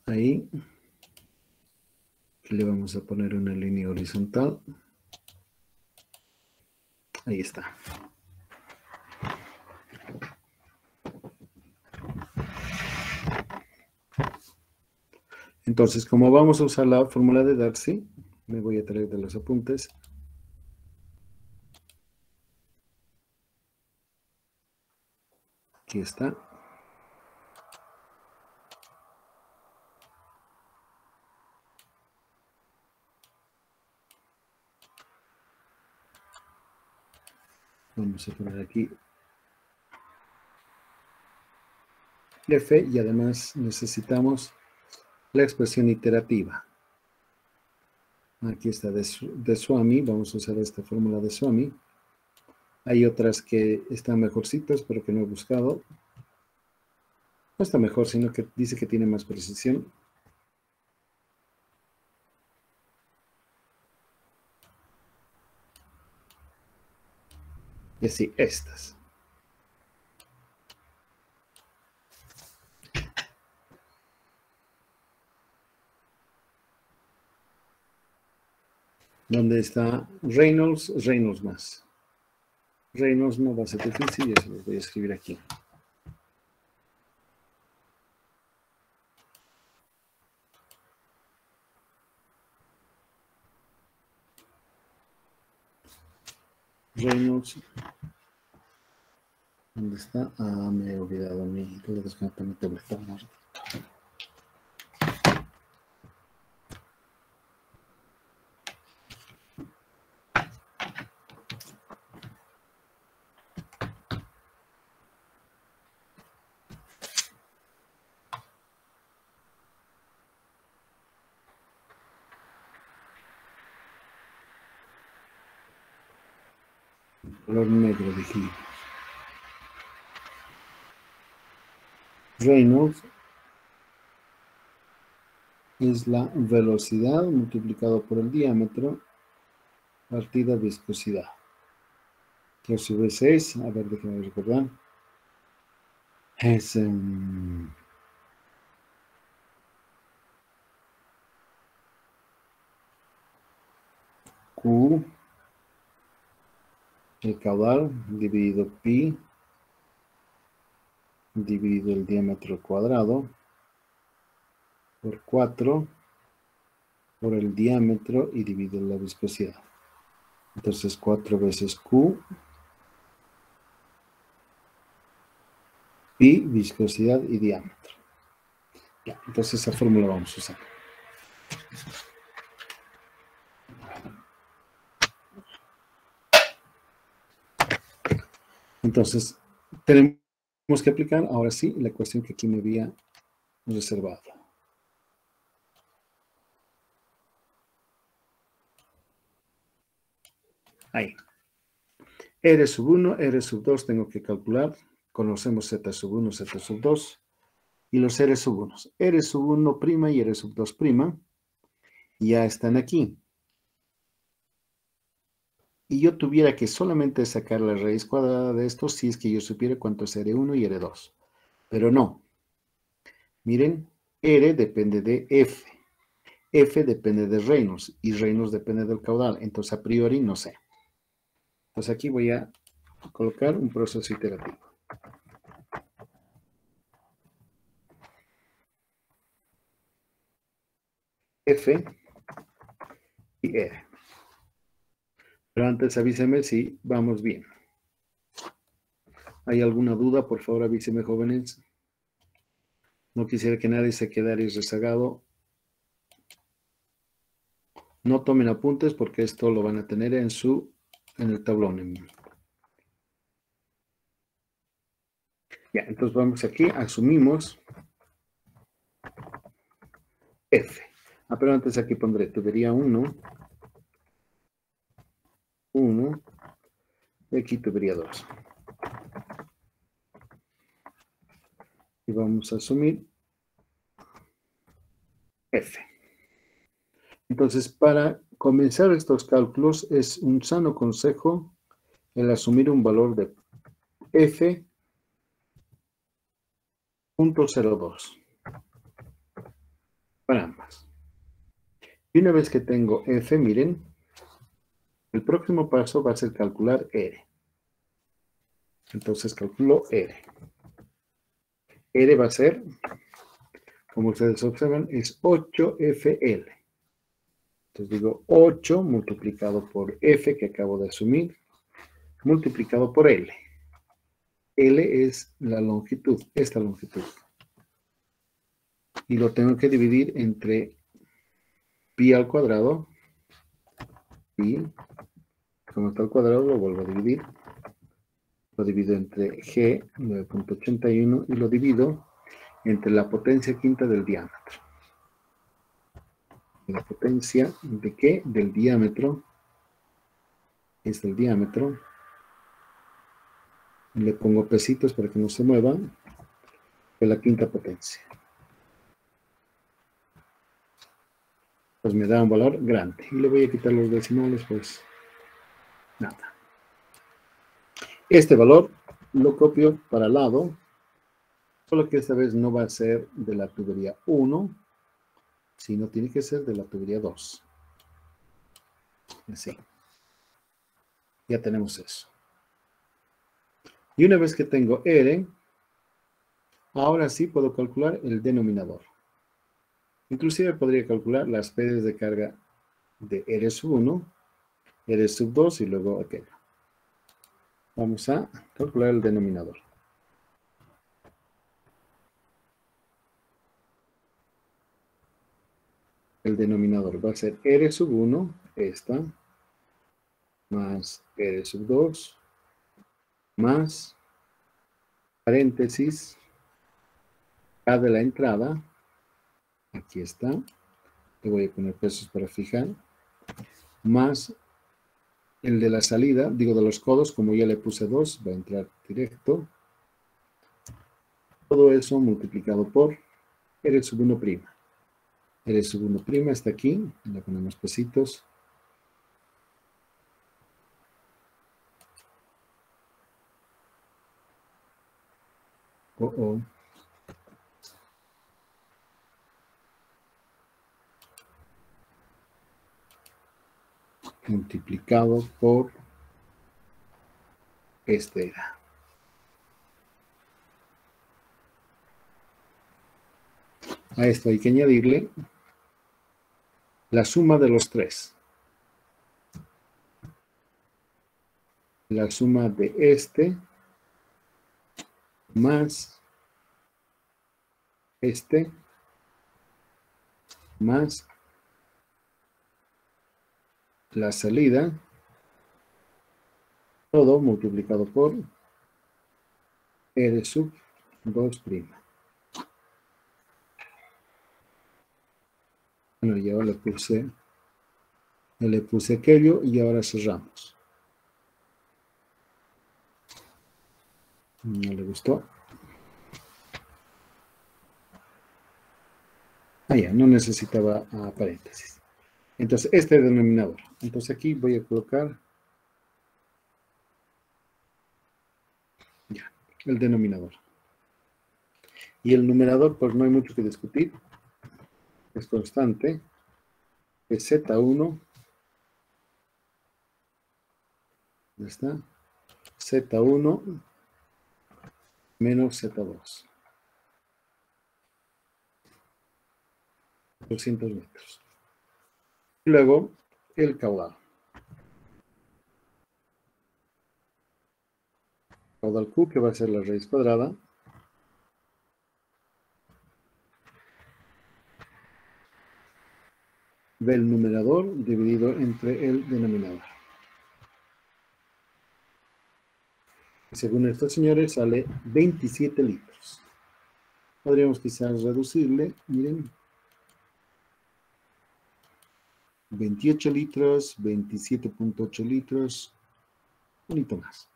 Ahí. Le vamos a poner una línea horizontal. Ahí está. Entonces, como vamos a usar la fórmula de Darcy, me voy a traer de los apuntes. Aquí está. Vamos a poner aquí F y además necesitamos la expresión iterativa. Aquí está de Swami. Vamos a usar esta fórmula de Swami. Hay otras que están mejorcitas, pero que no he buscado. No está mejor, sino que dice que tiene más precisión. Y así, estas. ¿Dónde está Reynolds? Reynolds más. Reynolds no va a ser difícil, ya se los voy a escribir aquí. Reynolds ¿Dónde está? Ah, me he olvidado mi tableta. Color negro dijimos. Reynolds es la velocidad multiplicado por el diámetro partida viscosidad. Que a su vez es, a ver, déjenme recordar, es Q, el caudal, dividido pi, dividido el diámetro cuadrado, por 4, por el diámetro y dividido la viscosidad. Entonces 4 veces Q, pi, viscosidad y diámetro. Ya, entonces esa fórmula vamos a usar. Entonces, tenemos que aplicar ahora sí la ecuación que aquí me había reservado. Ahí. R sub 1, R sub 2 tengo que calcular. Conocemos Z sub 1, Z sub 2. Y los R sub 1. R sub 1' y R sub 2' ya están aquí. Y yo tuviera que solamente sacar la raíz cuadrada de esto si es que yo supiera cuánto es R1 y R2. Pero no. Miren, R depende de F. F depende de Reynolds y Reynolds depende del caudal. Entonces, a priori, no sé. Entonces, aquí voy a colocar un proceso iterativo. F y R. Pero antes avíseme si vamos bien. ¿Hay alguna duda? Por favor, avíseme, jóvenes. No quisiera que nadie se quedara rezagado. No tomen apuntes porque esto lo van a tener en el tablón. Ya, entonces vamos aquí, asumimos F. Pero antes aquí pondré tubería 1, y aquí tubería 2. Y vamos a asumir F. Entonces, para comenzar estos cálculos es un sano consejo el asumir un valor de F.02 para ambas. Y una vez que tengo F, miren, el próximo paso va a ser calcular R. Entonces calculo R. R va a ser, como ustedes observan, es 8FL. Entonces digo 8 multiplicado por F que acabo de asumir, multiplicado por L. L es la longitud, esta longitud. Y lo tengo que dividir entre pi al cuadrado. Pi, como está al cuadrado, lo vuelvo a dividir. Lo divido entre G, 9.81, y lo divido entre la potencia quinta del diámetro. La potencia de qué? Del diámetro. Es el diámetro. Le pongo pesitos para que no se muevan. De la quinta potencia. Pues me da un valor grande. Y le voy a quitar los decimales, pues nada. Este valor lo copio para el lado. Solo que esta vez no va a ser de la tubería 1, sino tiene que ser de la tubería 2. Así. Ya tenemos eso. Y una vez que tengo R, ahora sí puedo calcular el denominador. Inclusive podría calcular las PDs de carga de R sub 1, R sub 2 y luego aquello. Vamos a calcular el denominador. el denominador va a ser R sub 1, esta, más R sub 2, más paréntesis, A de la entrada, aquí está, le voy a poner pesos para fijar, más el de la salida, digo de los codos, como ya le puse 2, va a entrar directo. Todo eso multiplicado por R sub 1'. R sub 1' está aquí, le ponemos pesitos. Multiplicado por este era. A esto hay que añadirle la suma de los tres. La suma de este más este más la salida, todo multiplicado por R sub 2'. Bueno, ya le puse aquello y ahora cerramos. No le gustó. Ah, ya, no necesitaba paréntesis. Entonces, este denominador. Entonces aquí voy a colocar ya, el denominador. Y el numerador, pues no hay mucho que discutir. Es constante. Es Z1. ¿Dónde está? Z1 menos Z2. 200 metros. Y luego el caudal. Caudal Q, que va a ser la raíz cuadrada. Del numerador dividido entre el denominador. Y según estos señores sale 27 litros. Podríamos quizás reducirle, miren. 28 litros, 27.8 litros, un poquito más.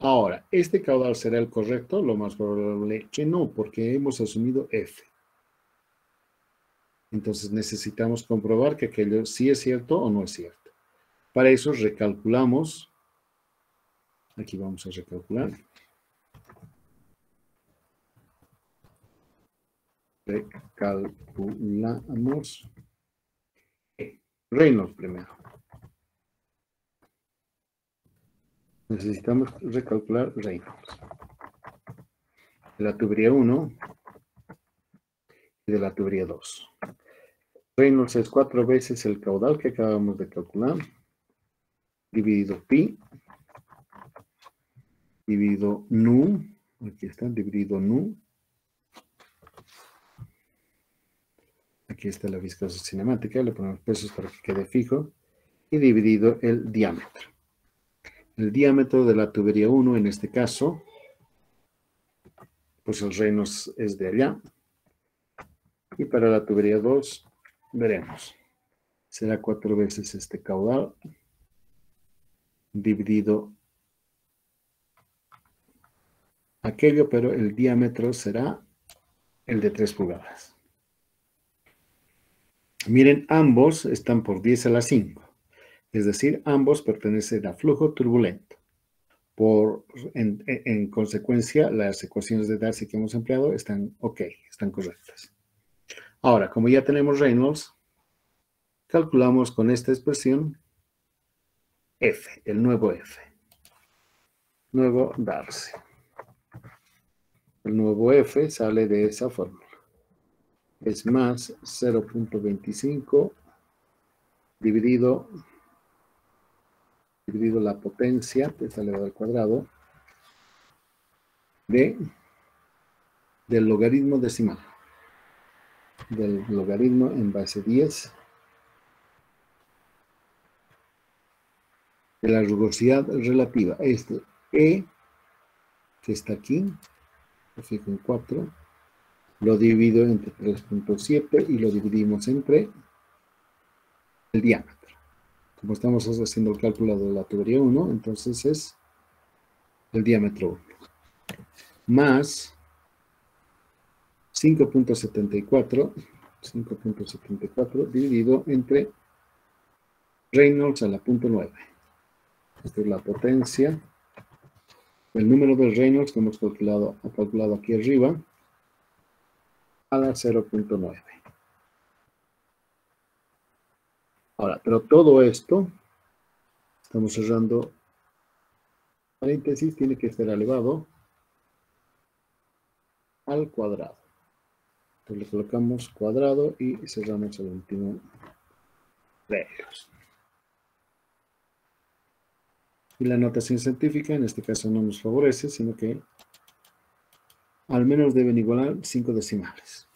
Ahora, ¿este caudal será el correcto? Lo más probable que no, porque hemos asumido F. Entonces necesitamos comprobar que aquello sí es cierto o no es cierto. Para eso recalculamos. Aquí vamos a recalcular. Recalculamos. Reynolds primero. Necesitamos recalcular Reynolds. De la tubería 1 y de la tubería 2. Reynolds es 4 veces el caudal que acabamos de calcular, dividido pi, dividido nu, aquí está, dividido nu. Aquí está la viscosidad cinemática, le ponemos pesos para que quede fijo, y dividido el diámetro. El diámetro de la tubería 1, en este caso, pues el Reynolds es de allá. Y para la tubería 2, veremos. Será 4 veces este caudal, dividido aquello, pero el diámetro será el de 3 pulgadas. Miren, ambos están por 10 a la 5. Es decir, ambos pertenecen a flujo turbulento. En consecuencia, las ecuaciones de Darcy que hemos empleado están ok, están correctas. Ahora, como ya tenemos Reynolds, calculamos con esta expresión F, el nuevo F. Nuevo Darcy. El nuevo F sale de esa fórmula. Es más 0.25 dividido la potencia, que es elevado al cuadrado, del logaritmo decimal. del logaritmo en base 10 de la rugosidad relativa. Este E, que está aquí, lo fijo en 4, lo divido entre 3.7 y lo dividimos entre el diámetro. Como estamos haciendo el cálculo de la tubería 1, entonces es el diámetro 1. Más 5.74 dividido entre Reynolds a la punto 9. Esta es la potencia. El número de Reynolds que hemos calculado aquí arriba a la 0.9. Ahora, pero todo esto, estamos cerrando paréntesis, tiene que estar elevado al cuadrado. Entonces le colocamos cuadrado y cerramos el último de ellos. Y la notación científica en este caso no nos favorece, sino que al menos deben igualar 5 decimales.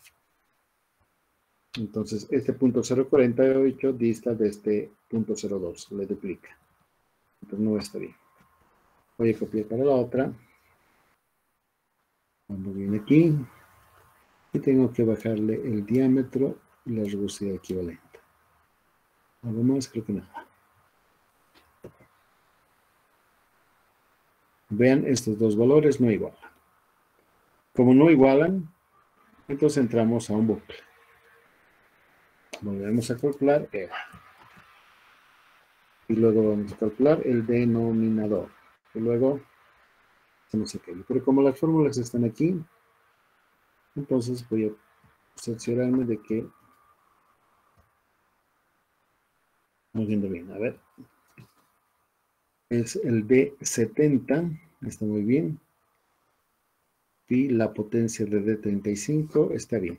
Entonces este punto 0.48 dista de este punto 0.2, le duplica. Entonces no está bien. Voy a copiar para la otra. Vamos bien aquí. Y tengo que bajarle el diámetro y la rugosidad equivalente. ¿Algo más? Creo que nada. Vean, estos dos valores no igualan. Como no igualan, entonces entramos a un bucle. Volvemos a calcular E. Y luego vamos a calcular el denominador. Y luego hacemos aquello. Pero como las fórmulas están aquí, entonces voy a cerciorarme de que vamos viendo bien. A ver. Es el D70. Está muy bien. Y la potencia de D35 está bien.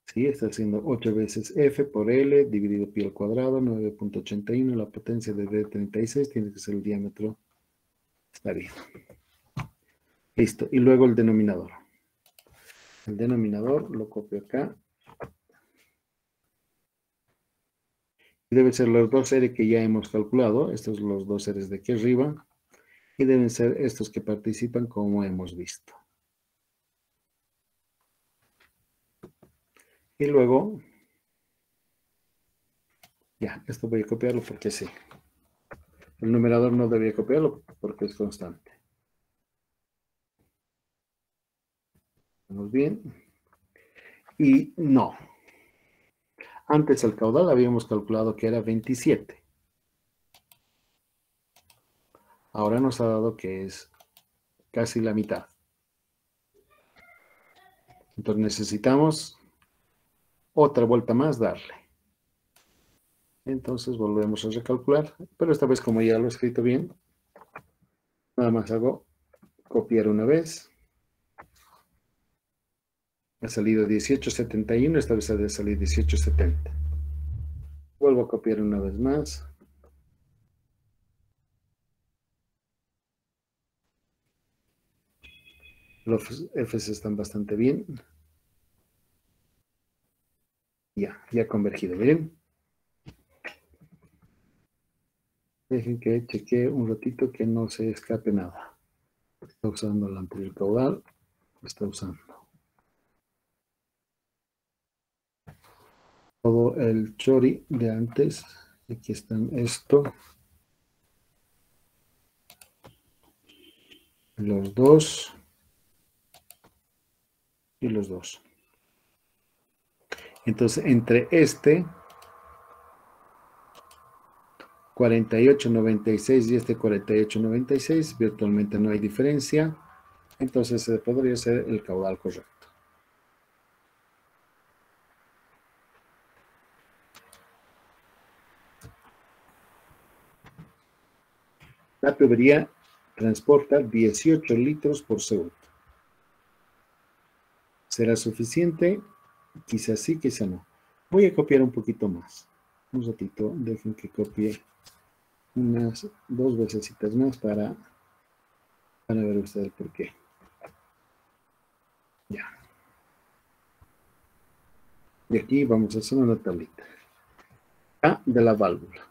Sí, está haciendo 8 veces F por L dividido pi al cuadrado, 9.81. La potencia de D36 tiene que ser el diámetro. Está bien. Listo. Y luego el denominador. El denominador lo copio acá. Deben ser los dos R que ya hemos calculado. Estos son los dos R's de aquí arriba. Y deben ser estos que participan como hemos visto. Y luego, ya, esto voy a copiarlo porque sí. El numerador no debería copiarlo porque es constante. ¿Vamos bien? Y no. Antes el caudal habíamos calculado que era 27. Ahora nos ha dado que es casi la mitad. Entonces necesitamos otra vuelta más darle. Entonces volvemos a recalcular. Pero esta vez como ya lo he escrito bien, nada más hago copiar una vez. Ha salido 1871, esta vez ha de salir 1870. Vuelvo a copiar una vez más. Los Fs están bastante bien. Ya convergido, miren. Dejen que chequee un ratito que no se escape nada. Está usando el anterior caudal. Está usando todo el chori de antes. Aquí están esto. Los dos. Y los dos. Entonces, entre este 48.96 y este 48.96, virtualmente no hay diferencia. Entonces, podría ser el caudal correcto. La tubería transporta 18 litros por segundo. ¿Será suficiente? Quizás sí, quizás no. Voy a copiar un poquito más. Un ratito, dejen que copie unas 2 vecesitas más para ver ustedes por qué. Ya. Y aquí vamos a hacer una tablita. A de la válvula.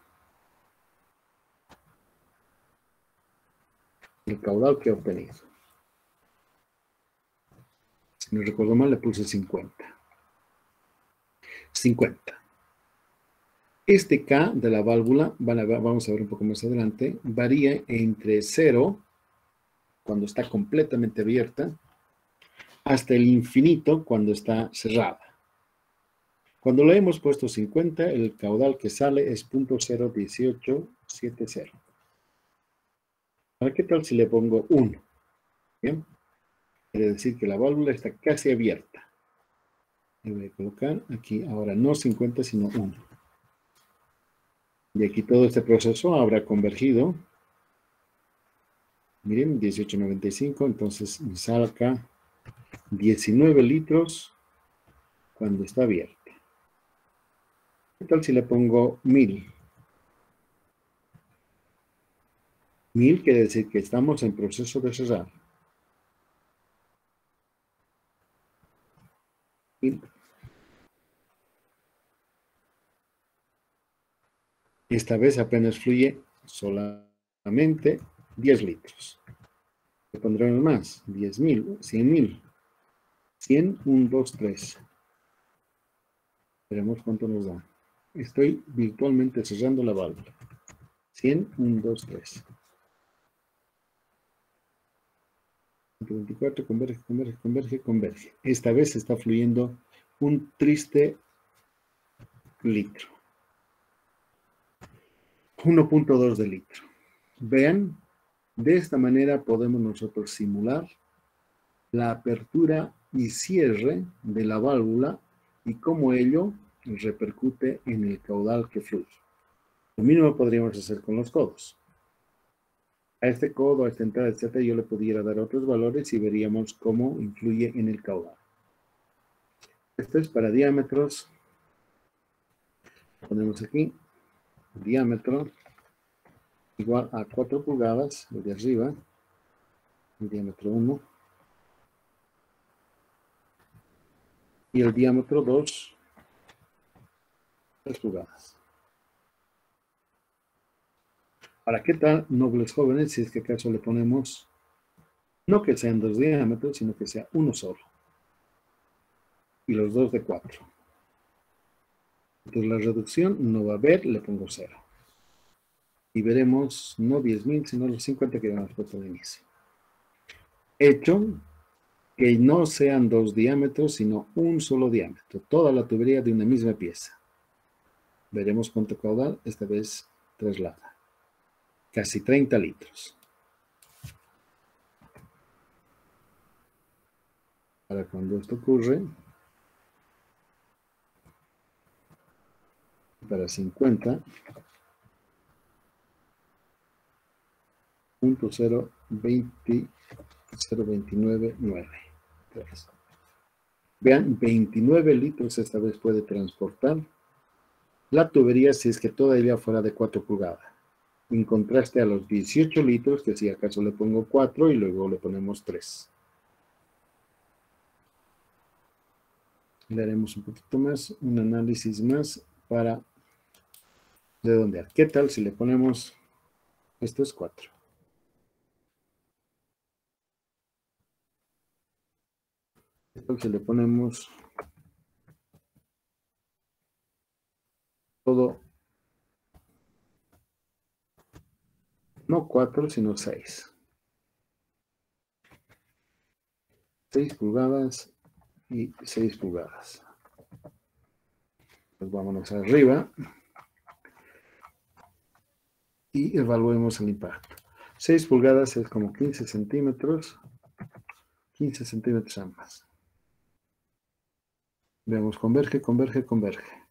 El caudal que he obtenido. Si no recuerdo mal, le puse 50. 50. Este K de la válvula, vamos a ver un poco más adelante, varía entre 0, cuando está completamente abierta, hasta el infinito cuando está cerrada. Cuando le hemos puesto 50, el caudal que sale es 0.1870. Ahora, ¿qué tal si le pongo 1? ¿Bien? Quiere decir que la válvula está casi abierta. Le voy a colocar aquí ahora no 50, sino 1. Y aquí todo este proceso habrá convergido. Miren, 18.95, entonces me saca 19 litros cuando está abierta. ¿Qué tal si le pongo 1000? 1000 quiere decir que estamos en proceso de cerrar. 1000. Esta vez apenas fluye solamente 10 litros. Le pondremos más, 10.000, 100.000. 100, 1, 2, 3. Veremos cuánto nos da. Estoy virtualmente cerrando la válvula. 100, 1, 2, 3. 124, converge, converge, converge, converge. Esta vez está fluyendo un triste litro. 1.2 de litro. Vean, de esta manera podemos nosotros simular la apertura y cierre de la válvula y cómo ello repercute en el caudal que fluye. Lo mismo podríamos hacer con los codos. A este codo, a esta entrada, etc., yo le pudiera dar otros valores y veríamos cómo influye en el caudal. Esto es para diámetros. Ponemos aquí diámetro igual a 4 pulgadas, el de arriba, el diámetro 1, y el diámetro 2, 3 pulgadas. ¿Para qué tal, nobles jóvenes, si es que acaso le ponemos, no que sean 2 diámetros, sino que sea uno solo, y los dos de 4? Entonces la reducción no va a haber, le pongo 0. Y veremos no 10.000, sino los 50 que habíamos puesto de inicio. Hecho que no sean 2 diámetros, sino un solo diámetro. Toda la tubería de una misma pieza. Veremos cuánto caudal esta vez traslada. Casi 30 litros. Para cuando esto ocurre, para 50, 0.029.9. Vean, 29 litros esta vez puede transportar la tubería si es que toda ella fuera de 4 pulgadas. En contraste a los 18 litros, que si acaso le pongo 4 y luego le ponemos 3. Le haremos un poquito más, un análisis más para redondear. ¿Qué tal si le ponemos, esto es 4? Entonces le ponemos todo, no 4, sino 6. 6 pulgadas y 6 pulgadas. Pues vámonos arriba y evaluemos el impacto. 6 pulgadas es como 15 centímetros. 15 centímetros ambas. Veamos, converge, converge, converge.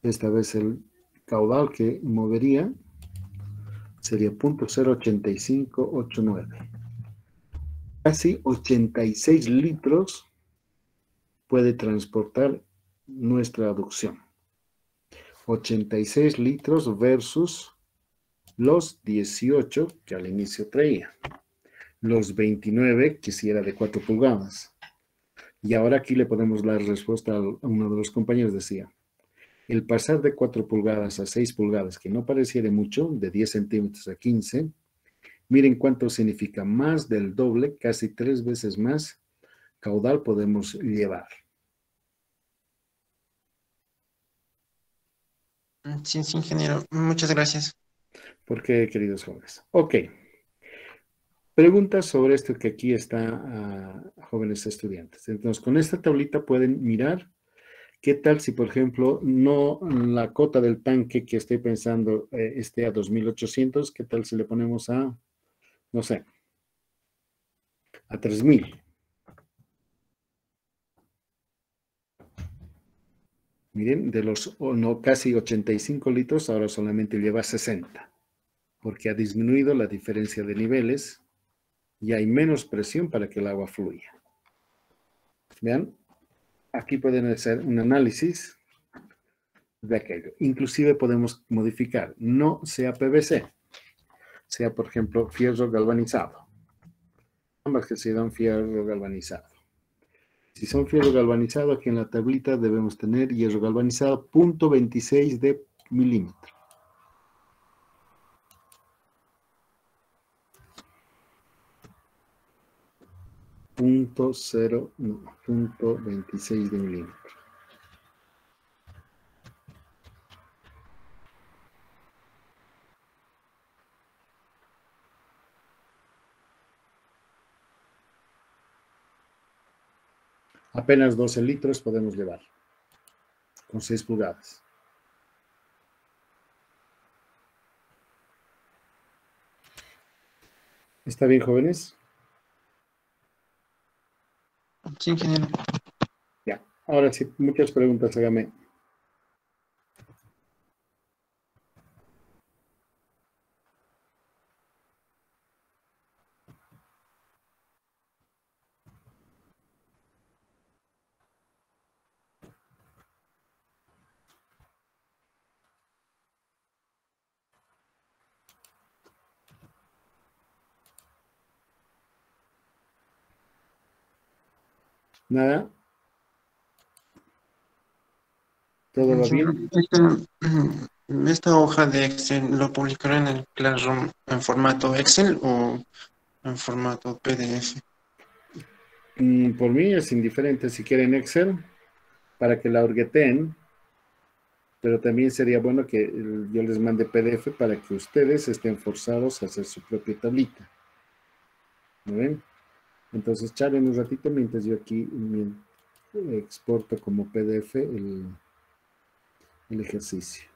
Esta vez el caudal que movería sería 0.08589. Casi 86 litros puede transportar nuestra aducción. 86 litros versus los 18 que al inicio traía. Los 29 que si era de 4 pulgadas. Y ahora aquí le podemos dar respuesta a uno de los compañeros, decía, el pasar de 4 pulgadas a 6 pulgadas, que no pareciera mucho, de 10 centímetros a 15, miren cuánto significa, más del doble, casi 3 veces más caudal podemos llevar. Sí, sí, ingeniero. Muchas gracias. ¿Por qué, queridos jóvenes? Ok. Preguntas sobre esto que aquí está, jóvenes estudiantes. Entonces, con esta tablita pueden mirar qué tal si, por ejemplo, no la cota del tanque que estoy pensando esté a 2800, qué tal si le ponemos a, no sé, a 3000. Miren, de los casi 85 litros, ahora solamente lleva 60, porque ha disminuido la diferencia de niveles y hay menos presión para que el agua fluya. Vean, aquí pueden hacer un análisis de aquello. Inclusive podemos modificar, no sea PVC, sea por ejemplo fierro galvanizado. Ambas que sean fierro galvanizado. Si son fierro galvanizado, aquí en la tablita debemos tener hierro galvanizado 0.26 de milímetro. Punto 26 de milímetro. Apenas 12 litros podemos llevar, con 6 pulgadas. ¿Está bien, jóvenes? Sí, ingeniero. Ya, ahora sí, muchas preguntas, hágame. ¿Nada? ¿Todo va bien? ¿Esta hoja de Excel lo publicará en el Classroom en formato Excel o en formato PDF? Por mí es indiferente si quieren Excel para que la orgueteen, pero también sería bueno que yo les mande PDF para que ustedes estén forzados a hacer su propia tablita. ¿No ven? Entonces, charlen un ratito mientras yo aquí exporto como PDF el ejercicio.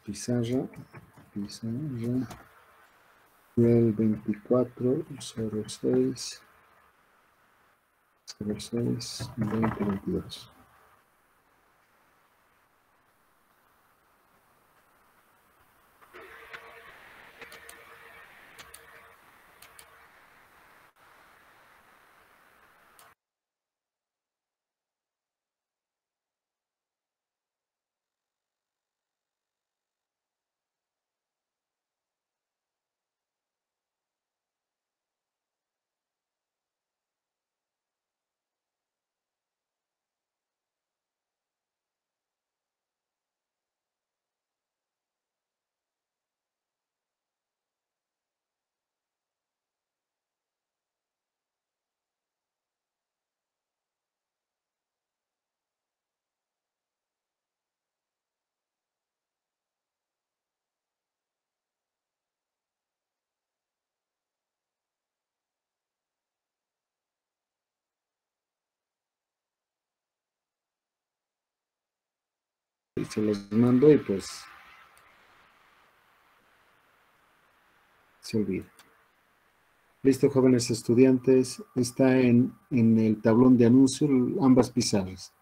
Pizarra del 24/06 2022. Y se los mando y pues se olvida. Listo, jóvenes estudiantes, está en el tablón de anuncios ambas pizarras,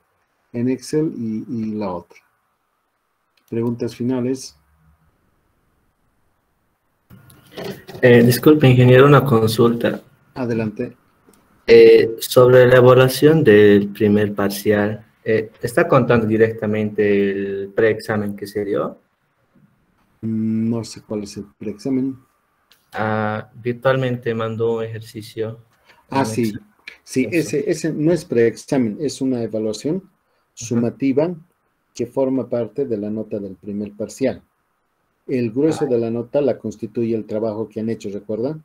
en Excel y la otra. Preguntas finales. Disculpe, ingeniero, una consulta. Adelante. Sobre la evaluación del primer parcial, ¿está contando directamente el preexamen que se dio? No sé cuál es el preexamen. Virtualmente mandó un ejercicio. Ah, un sí. examen. Sí, Eso. ese no es preexamen, es una evaluación sumativa que forma parte de la nota del primer parcial. El grueso Ah, de la nota la constituye el trabajo que han hecho, ¿recuerda?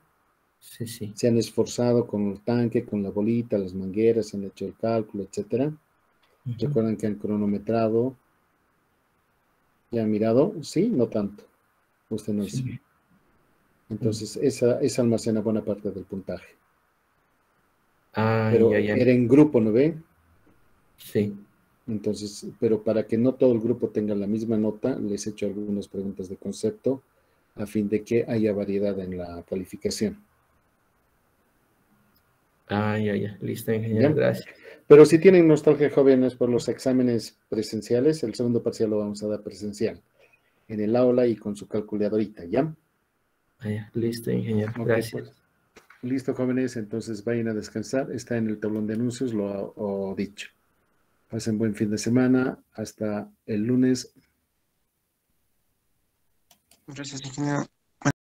sí, sí. Se han esforzado con el tanque, con la bolita, las mangueras, han hecho el cálculo, etcétera. Ujú. Recuerdan que han cronometrado, ya han mirado, sí, no tanto. Usted no hizo. Sí. Entonces, esa almacena buena parte del puntaje. Ah, Pero ya, ya. era en grupo, ¿no ve? Sí. Entonces, pero para que no todo el grupo tenga la misma nota, les he hecho algunas preguntas de concepto a fin de que haya variedad en la calificación. Ah, ya, ya. Listo, ingeniero. ¿Ya? Gracias. Pero si tienen nostalgia, jóvenes, por los exámenes presenciales, el segundo parcial lo vamos a dar presencial, en el aula y con su calculadorita, ¿ya? Ah, ya. Listo, ingeniero. Ok, Gracias. pues. Listo, jóvenes, entonces vayan a descansar. Está en el tablón de anuncios, lo dicho. Pasen buen fin de semana. Hasta el lunes. Gracias, ingeniero.